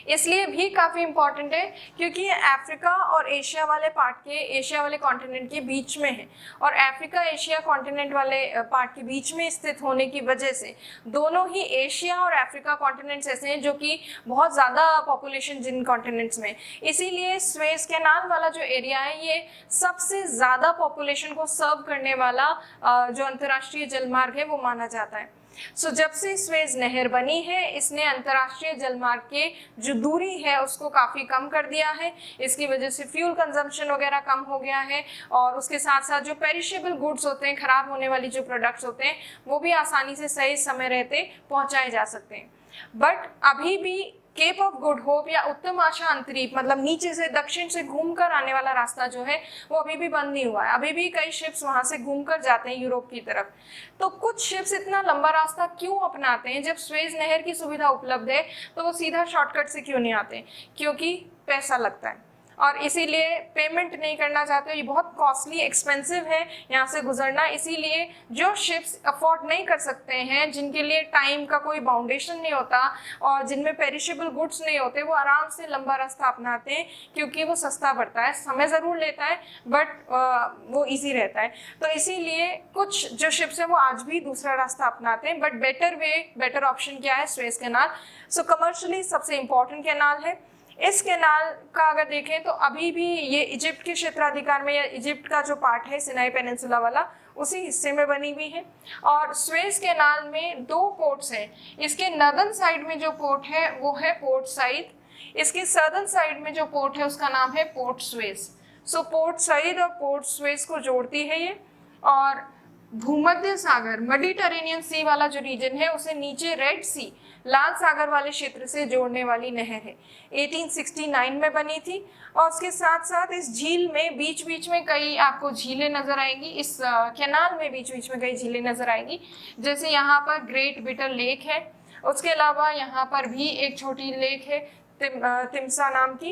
इसलिए भी काफ़ी इम्पॉर्टेंट है क्योंकि ये अफ्रीका और एशिया वाले पार्ट के, एशिया वाले कॉन्टिनेंट के बीच में है, और अफ्रीका एशिया कॉन्टिनेंट वाले पार्ट के बीच में स्थित होने की वजह से दोनों ही एशिया और अफ्रीका कॉन्टिनेंट्स ऐसे हैं जो कि बहुत ज़्यादा पॉपुलेशन जिन कॉन्टिनेंट्स में, इसीलिए स्वेज कैनाल वाला जो एरिया है ये सबसे ज़्यादा पॉपुलेशन को सर्व करने वाला जो अंतर्राष्ट्रीय जलमार्ग है वो माना जाता है। जब से स्वेज नहर बनी है इसने अंतर्राष्ट्रीय जलमार्ग के जो दूरी है उसको काफ़ी कम कर दिया है। इसकी वजह से फ्यूल कंजम्पशन वगैरह कम हो गया है, और उसके साथ साथ जो पेरिशेबल गुड्स होते हैं, खराब होने वाली जो प्रोडक्ट्स होते हैं, वो भी आसानी से सही समय रहते पहुंचाए जा सकते हैं। बट अभी भी केप ऑफ गुड होप या उत्तम आशा अंतरीप, मतलब नीचे से दक्षिण से घूमकर आने वाला रास्ता जो है वो अभी भी बंद नहीं हुआ है। अभी भी कई शिप्स वहां से घूमकर जाते हैं यूरोप की तरफ। तो कुछ शिप्स इतना लंबा रास्ता क्यों अपनाते हैं? जब स्वेज नहर की सुविधा उपलब्ध है तो वो सीधा शॉर्टकट से क्यों नहीं आते? क्योंकि पैसा लगता है और इसीलिए पेमेंट नहीं करना चाहते। ये बहुत कॉस्टली, एक्सपेंसिव है यहाँ से गुजरना। इसीलिए जो शिप्स अफोर्ड नहीं कर सकते हैं, जिनके लिए टाइम का कोई बाउंडेशन नहीं होता और जिनमें पेरिशेबल गुड्स नहीं होते, वो आराम से लंबा रास्ता अपनाते हैं क्योंकि वो सस्ता पड़ता है। समय ज़रूर लेता है बट वो ईजी रहता है। तो इसीलिए कुछ जो शिप्स हैं वो आज भी दूसरा रास्ता अपनाते हैं, but better way, better option क्या है? Suez canal. कमर्शियली सबसे इम्पॉर्टेंट कैनाल है। इस कैनाल का अगर देखें तो अभी भी ये इजिप्ट के क्षेत्राधिकार में, या इजिप्ट का जो पार्ट है सिनाई पेनिनसुला वाला, उसी हिस्से में बनी हुई है। और स्वेज कैनाल में 2 पोर्ट्स हैं। इसके नॉर्दर्न साइड में जो पोर्ट है वो है पोर्ट साइद, इसके सदर्न साइड में जो पोर्ट है उसका नाम है पोर्ट स्वेज। पोर्ट साइद और पोर्ट स्वेज को जोड़ती है ये, और भूमध्य सागर, मेडिटेरेनियन सी वाला जो रीजन है उसे नीचे रेड सी, लाल सागर वाले क्षेत्र से जोड़ने वाली नहर है। 1869 में बनी थी, और उसके साथ साथ इस झील में बीच बीच में कई आपको झीलें नजर आएंगी। इस कैनाल में बीच बीच में कई झीलें नजर आएंगी, जैसे यहाँ पर ग्रेट बिटर लेक है, उसके अलावा यहाँ पर भी एक छोटी लेक है तिम्सा नाम की।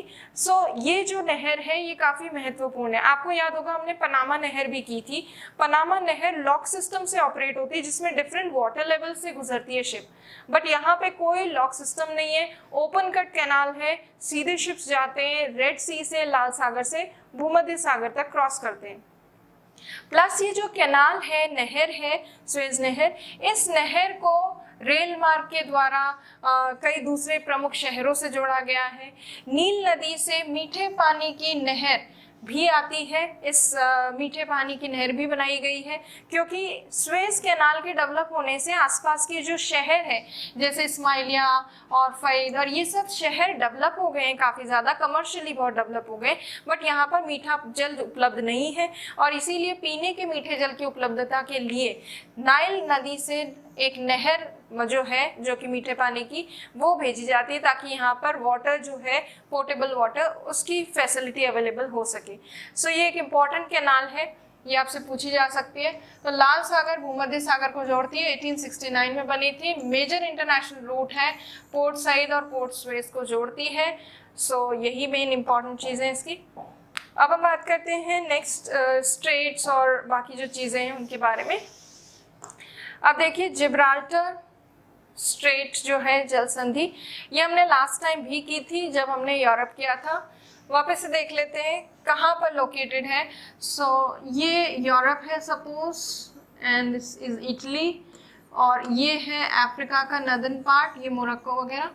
ये जो नहर है ये काफ़ी महत्वपूर्ण है। आपको याद होगा हमने पनामा नहर भी की थी। पनामा नहर लॉक सिस्टम से ऑपरेट होती है जिसमें डिफरेंट वाटर लेवल से गुजरती है शिप, बट यहाँ पे कोई लॉक सिस्टम नहीं है, ओपन कट कैनाल है, सीधे शिप्स जाते हैं रेड सी से, लाल सागर से भूमध्य सागर तक क्रॉस करते हैं। प्लस ये जो कैनाल है, नहर है स्वेज नहर, इस नहर को रेल मार्ग के द्वारा कई दूसरे प्रमुख शहरों से जोड़ा गया है। नील नदी से मीठे पानी की नहर भी आती है, इस मीठे पानी की नहर भी बनाई गई है, क्योंकि स्वेज कैनाल के डेवलप होने से आसपास के जो शहर है जैसे इस्माइलिया और फैद और ये सब शहर डेवलप हो गए हैं, काफ़ी ज़्यादा कमर्शियली बहुत डेवलप हो गए, बट यहाँ पर मीठा जल उपलब्ध नहीं है, और इसीलिए पीने के मीठे जल की उपलब्धता के लिए नाइल नदी से एक नहर जो है जो कि मीठे पानी की वो भेजी जाती है, ताकि यहाँ पर वाटर जो है पोर्टेबल वाटर उसकी फैसिलिटी अवेलेबल हो सके। ये एक इम्पॉर्टेंट कैनाल है, ये आपसे पूछी जा सकती है। तो लाल सागर भूमध्य सागर को जोड़ती है, 1869 में बनी थी, मेजर इंटरनेशनल रूट है, पोर्ट साइद और पोर्ट स्वेज को जोड़ती है। यही मेन इम्पॉर्टेंट चीज़ें हैं इसकी। अब हम बात करते हैं नेक्स्ट स्ट्रेट्स और बाकी जो चीज़ें हैं उनके बारे में। अब देखिए जिब्राल्टर स्ट्रेट जो है जल संधि, ये हमने लास्ट टाइम भी की थी जब हमने यूरोप किया था। वापस से देख लेते हैं कहाँ पर लोकेटेड है। ये यूरोप है suppose, and this is Italy, और ये है अफ्रीका का नॉर्दर्न पार्ट, ये मोरक्को वगैरह,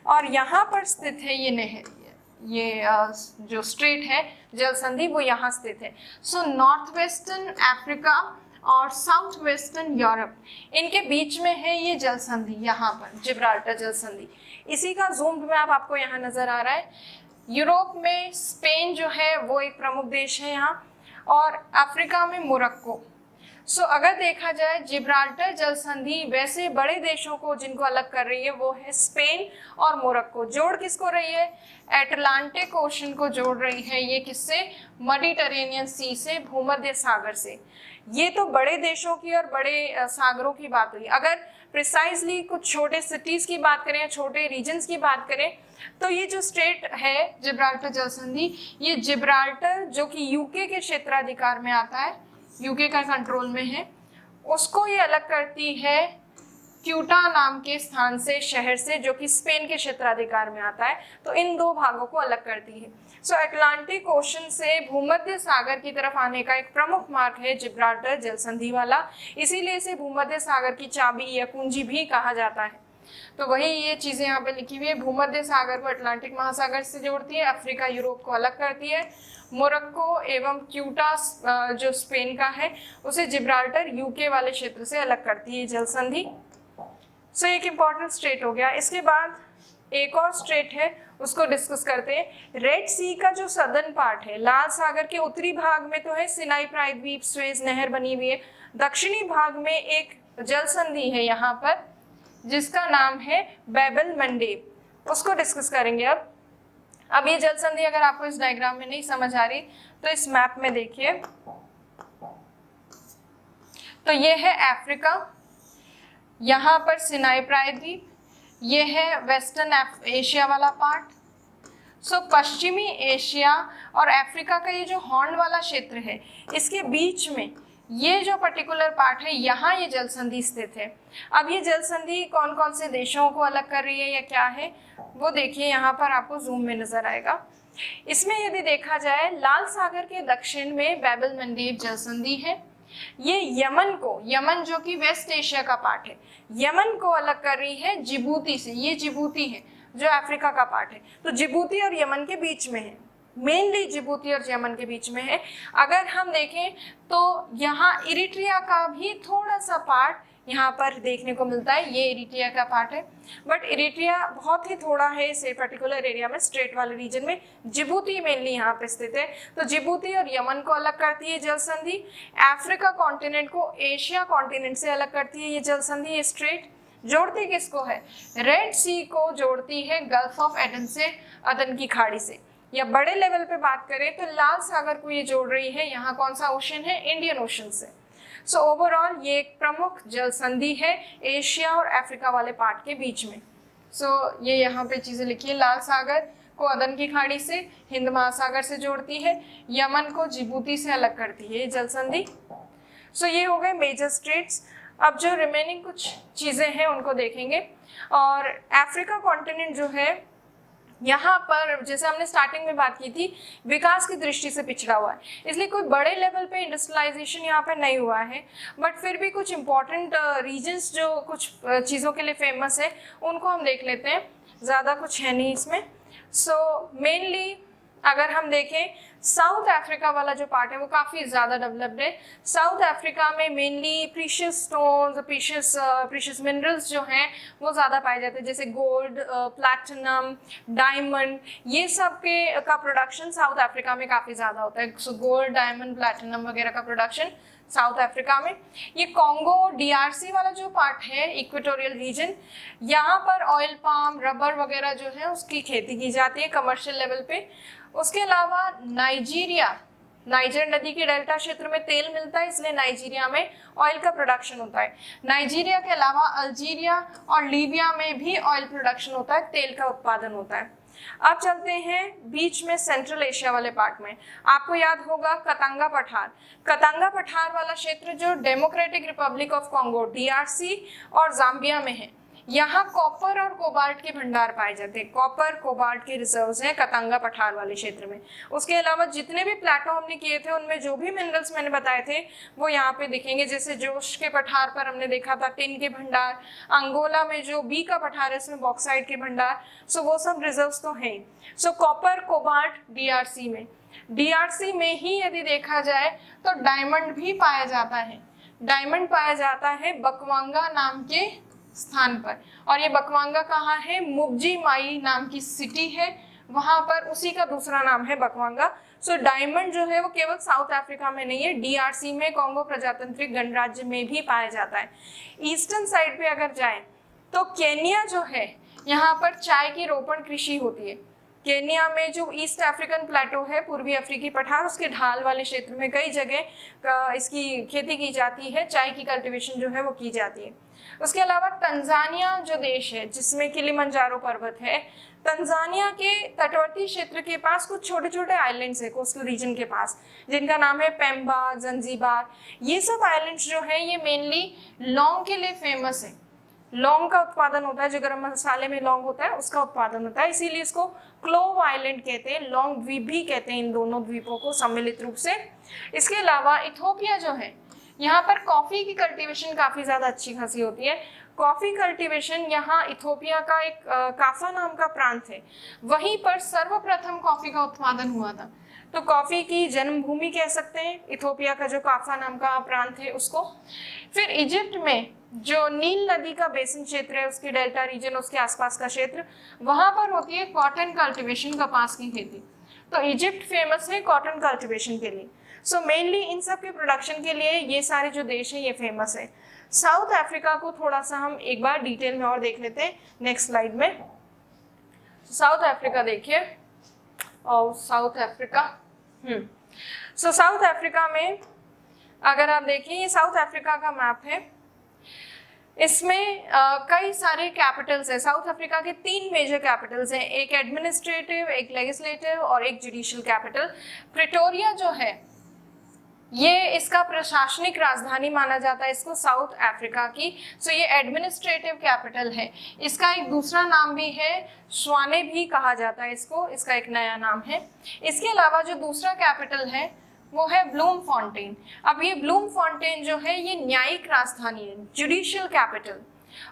और यहाँ पर स्थित है ये नहर, ये जो स्ट्रेट है जल संधि वो यहाँ स्थित है। नॉर्थ वेस्टर्न अफ्रीका और साउथ वेस्टर्न यूरोप, इनके बीच में है ये जल संधि, यहाँ पर जिब्राल्टर जल संधि। इसी का जूम मैप आपको यहाँ नजर आ रहा है। यूरोप में स्पेन जो है वो एक प्रमुख देश है यहाँ, और अफ्रीका में मोरक्को। अगर देखा जाए जिब्राल्टर जल संधि वैसे बड़े देशों को जिनको अलग कर रही है वो है स्पेन और मोरक्को। जोड़ किसको रही है? अटलांटिक ओशन को जोड़ रही है ये, किससे? मेडिटेरेनियन सी से, भूमध्य सागर से। ये तो बड़े देशों की और बड़े सागरों की बात हुई। अगर प्रिसाइजली कुछ छोटे सिटीज़ की बात करें, छोटे रीजन्स की बात करें, तो ये जो स्टेट है जिब्राल्टर जल संधि, ये जिब्राल्टर जो कि यूके के क्षेत्राधिकार में आता है, यूके का कंट्रोल में है, उसको ये अलग करती है क्यूटा नाम के स्थान से, शहर से, जो कि स्पेन के क्षेत्राधिकार में आता है। तो इन दो भागों को अलग करती है। सो अटलांटिक ओशन से भूमध्य सागर की तरफ आने का एक प्रमुख मार्ग है जिब्राल्टर जल संधि वाला, इसीलिए इसे भूमध्य सागर की चाबी या कुंजी भी कहा जाता है। तो वही ये चीजें यहाँ पे लिखी हुई है। भूमध्य सागर को अटलांटिक महासागर से जोड़ती है, अफ्रीका यूरोप को अलग करती है, मोरक्को एवं क्यूटा जो स्पेन का है उसे जिब्राल्टर यूके वाले क्षेत्र से अलग करती है जल संधि। सो एक इंपॉर्टेंट स्टेट हो गया। इसके बाद एक और स्टेट है, उसको डिस्कस करते हैं। रेड सी का जो सदर्न पार्ट है, लाल सागर के उत्तरी भाग में तो है सिनाई प्रायद्वीप, स्वेज नहर बनी हुई है। दक्षिणी भाग में एक जल संधि है यहाँ पर जिसका नाम है बेबल मंडेब, उसको डिस्कस करेंगे। अब ये जल संधि अगर आपको इस डायग्राम में नहीं समझ आ रही तो इस मैप में देखिए। तो ये है अफ्रीका, यहाँ पर सिनाई प्रायद्वीप, ये है वेस्टर्न एशिया वाला पार्ट। सो पश्चिमी एशिया और अफ्रीका का ये जो हॉर्न वाला क्षेत्र है, इसके बीच में ये जो पर्टिकुलर पार्ट है, यहाँ ये जल संधि स्थित है। अब ये जल संधि कौन कौन से देशों को अलग कर रही है या क्या है वो देखिए, यहाँ पर आपको जूम में नजर आएगा। इसमें यदि देखा जाए, लाल सागर के दक्षिण में बेबल मंडेब जल संधि है। ये यमन जो कि वेस्ट एशिया का पार्ट है, यमन को अलग कर रही है जिबूती से। ये जिबूती है जो अफ्रीका का पार्ट है, तो जिबूती और यमन के बीच में है, मेनली जिबूती और यमन के बीच में है। अगर हम देखें तो यहाँ इरिट्रिया का भी थोड़ा सा पार्ट यहाँ पर देखने को मिलता है, ये इरिट्रिया का पार्ट है, बट इरिट्रिया बहुत ही थोड़ा है इस पर्टिकुलर एरिया में, स्ट्रेट वाले रीजन में। जिबूती मेनली यहाँ पे स्थित है, तो जिबूती और यमन को अलग करती है जल संधि। अफ्रीका कॉन्टिनेंट को एशिया कॉन्टिनेंट से अलग करती है ये जल संधि। ये स्ट्रेट जोड़ती किसको है? रेड सी को जोड़ती है गल्फ ऑफ एडन से, अदन की खाड़ी से। या बड़े लेवल पे बात करें तो लाल सागर को ये जोड़ रही है, यहाँ कौन सा ओशन है? इंडियन ओशन से। सो ओवरऑल ये एक प्रमुख जल संधि है एशिया और अफ्रीका वाले पार्ट के बीच में। सो ये यहाँ पे चीजें लिखी है। लाल सागर को अदन की खाड़ी से, हिंद महासागर से जोड़ती है, यमन को जिबूती से अलग करती है जल संधि। सो ये हो गए मेजर स्टेट्स। अब जो रिमेनिंग कुछ चीजें हैं उनको देखेंगे। और अफ्रीका कॉन्टिनेंट जो है, यहाँ पर जैसे हमने स्टार्टिंग में बात की थी, विकास की दृष्टि से पिछड़ा हुआ है, इसलिए कोई बड़े लेवल पे इंडस्ट्रियलाइजेशन यहाँ पे नहीं हुआ है। बट फिर भी कुछ इंपॉर्टेंट रीजन्स जो कुछ चीज़ों के लिए फेमस है उनको हम देख लेते हैं। ज़्यादा कुछ है नहीं इसमें। सो मेनली अगर हम देखें, साउथ अफ्रीका वाला जो पार्ट है वो काफ़ी ज़्यादा डेवलप्ड है। साउथ अफ्रीका में mainly precious stones, precious minerals जो हैं वो ज़्यादा पाए जाते हैं, जैसे गोल्ड, प्लैटिनम, डायमंड, ये सब का प्रोडक्शन साउथ अफ्रीका में काफ़ी ज़्यादा होता है। सो गोल्ड, डायमंड, प्लैटिनम वगैरह का प्रोडक्शन साउथ अफ्रीका में। ये कॉन्गो DRC वाला जो पार्ट है, इक्वेटोरियल रीजन, यहाँ पर ऑयल पाम, रबर वगैरह जो है उसकी खेती की जाती है कमर्शियल लेवल पे। उसके अलावा नाइजर नदी के डेल्टा क्षेत्र में तेल मिलता है, इसलिए नाइजीरिया में ऑयल का प्रोडक्शन होता है। नाइजीरिया के अलावा अल्जीरिया और लीबिया में भी ऑयल प्रोडक्शन होता है, तेल का उत्पादन होता है। अब चलते हैं बीच में सेंट्रल एशिया वाले पार्ट में। आपको याद होगा कतंगा पठार वाला क्षेत्र जो democratic Republic of Congo DRC और जाम्बिया में है। यहाँ कॉपर और कोबाल्ट के भंडार पाए जाते हैं, कॉपर कोबाल्ट के रिजर्व्स हैं कतंगा पठार वाले क्षेत्र में। उसके अलावा जितने भी प्लेटो हमने किए थे उनमें जो भी मिनरल्स मैंने बताए थे वो यहाँ पे दिखेंगे। जैसे जोश के पठार पर हमने देखा था टिन के भंडार, अंगोला में जो बी का पठार है उसमें बॉक्साइट के भंडार। सो वो सब रिजर्व्स तो हैं। सो कॉपर कोबाल्ट DRC में ही यदि देखा जाए तो डायमंड भी पाया जाता है। डायमंड पाया जाता है बकवांगा नाम के स्थान पर, और ये बकवांगा कहाँ है? मुबजी माई नाम की सिटी है, वहां पर उसी का दूसरा नाम है बकवांगा। सो डायमंड जो है वो केवल साउथ अफ्रीका में नहीं है, DRC में, कॉन्गो प्रजातांत्रिक गणराज्य में भी पाया जाता है। ईस्टर्न साइड पे अगर जाए तो केन्या जो है, यहाँ पर चाय की रोपण कृषि होती है। केन्या में जो ईस्ट अफ्रीकन प्लेटो है, पूर्वी अफ्रीकी पठार, उसके ढाल वाले क्षेत्र में कई जगह इसकी खेती की जाती है, चाय की कल्टीवेशन जो है वो की जाती है। उसके अलावा तंजानिया जो देश है जिसमें किलिमंजारो पर्वत है, तंजानिया के तटवर्ती क्षेत्र के पास कुछ छोटे छोटे आइलैंड्स है कोस्टल रीजन के पास, जिनका नाम है पेम्बा, जंजीबार। ये सब आइलैंड्स जो है ये मेनली लौंग के लिए फेमस है। लौंग का उत्पादन होता है, जो गरम मसाले में लौंग होता है उसका उत्पादन होता है, इसीलिए इसको क्लोव आइलैंड कहते हैं, लौंग द्वीप भी कहते हैं इन दोनों द्वीपों को सम्मिलित रूप से। इसके अलावा इथोपिया जो है, यहाँ पर कॉफी की कल्टीवेशन काफी ज्यादा अच्छी खासी होती है। कॉफी कल्टीवेशन यहाँ इथोपिया का एक काफा नाम का प्रांत है, वहीं पर सर्वप्रथम कॉफी का उत्पादन हुआ था। तो कॉफी की जन्मभूमि कह सकते हैं इथोपिया का जो काफा नाम का प्रांत है उसको। फिर इजिप्ट में जो नील नदी का बेसिन क्षेत्र है, उसकी डेल्टा रीजन, उसके आसपास का क्षेत्र, वहां पर होती है कॉटन कल्टीवेशन, कपास की खेती। तो इजिप्ट फेमस है कॉटन कल्टीवेशन के लिए। सो मेनली इन सब के प्रोडक्शन के लिए ये सारे जो देश हैं ये फेमस है। साउथ अफ्रीका को थोड़ा सा हम एक बार डिटेल में और देख लेते हैं नेक्स्ट स्लाइड में। साउथ अफ्रीका देखिए, और साउथ अफ्रीका सो साउथ अफ्रीका में अगर आप देखिए, ये साउथ अफ्रीका का मैप है, इसमें कई सारे कैपिटल्स हैं। साउथ अफ्रीका के 3 मेजर कैपिटल्स हैं, एक एडमिनिस्ट्रेटिव, एक लेजिस्लेटिव और एक जुडिशियल कैपिटल। प्रिटोरिया जो है ये इसका प्रशासनिक राजधानी माना जाता है इसको, साउथ अफ्रीका की। सो ये एडमिनिस्ट्रेटिव कैपिटल है। इसका एक दूसरा नाम भी है, स्वाने भी कहा जाता है इसको, इसका एक नया नाम है। इसके अलावा जो दूसरा कैपिटल है वो है ब्लूमफॉन्टेन। अब ये ब्लूमफॉन्टेन जो है ये न्यायिक राजधानी है, जुडिशियल कैपिटल।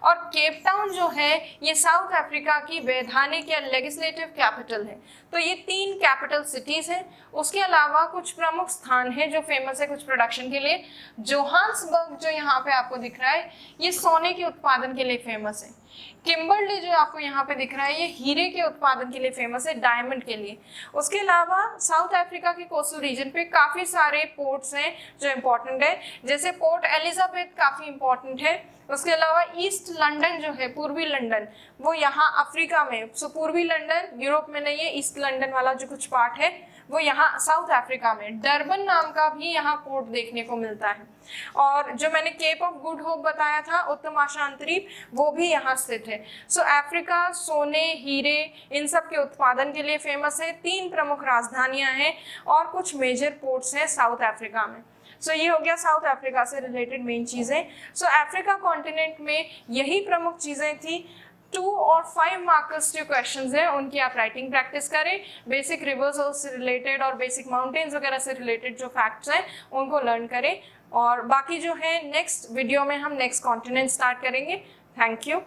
और केप टाउन जो है ये साउथ अफ्रीका की वैधानिक या लेजिस्लेटिव कैपिटल है। तो ये 3 कैपिटल सिटीज हैं। उसके अलावा कुछ प्रमुख स्थान हैं जो फेमस है कुछ प्रोडक्शन के लिए। जोहान्सबर्ग जो यहाँ पे आपको दिख रहा है ये सोने के उत्पादन के लिए फेमस है। किम्बरली जो आपको यहाँ पे दिख रहा है ये हीरे के उत्पादन के लिए फेमस है, डायमंड के लिए। उसके अलावा साउथ अफ्रीका के कोस्टल रीजन पे काफी सारे पोर्ट्स हैं जो इम्पोर्टेंट है, जैसे पोर्ट एलिजाबेथ काफी इम्पोर्टेंट है। उसके अलावा ईस्ट लंदन जो है, पूर्वी लंदन, वो यहाँ अफ्रीका में। सो पूर्वी लंदन यूरोप में नहीं है, ईस्ट लंदन वाला जो कुछ पार्ट है वो यहाँ साउथ अफ्रीका में। डरबन नाम का भी यहाँ पोर्ट देखने को मिलता है। और जो मैंने केप ऑफ गुड होप बताया था, उत्तम आशा अंतरीप, वो भी यहाँ स्थित है। सो अफ्रीका सोने, हीरे, इन सब के उत्पादन के लिए फेमस है। 3 प्रमुख राजधानियां हैं और कुछ मेजर पोर्ट्स हैं साउथ अफ्रीका में। सो ये हो गया साउथ अफ्रीका से रिलेटेड मेन चीजें। सो अफ्रीका कॉन्टिनेंट में यही प्रमुख चीजें थी। 2 और 5 मार्कर्स जो क्वेश्चंस हैं उनकी आप राइटिंग प्रैक्टिस करें। बेसिक रिवर्स से रिलेटेड और बेसिक माउंटेन्स वगैरह से रिलेटेड जो फैक्ट्स हैं उनको लर्न करें। और बाकी जो है नेक्स्ट वीडियो में हम नेक्स्ट कॉन्टिनेंट स्टार्ट करेंगे। Thank you.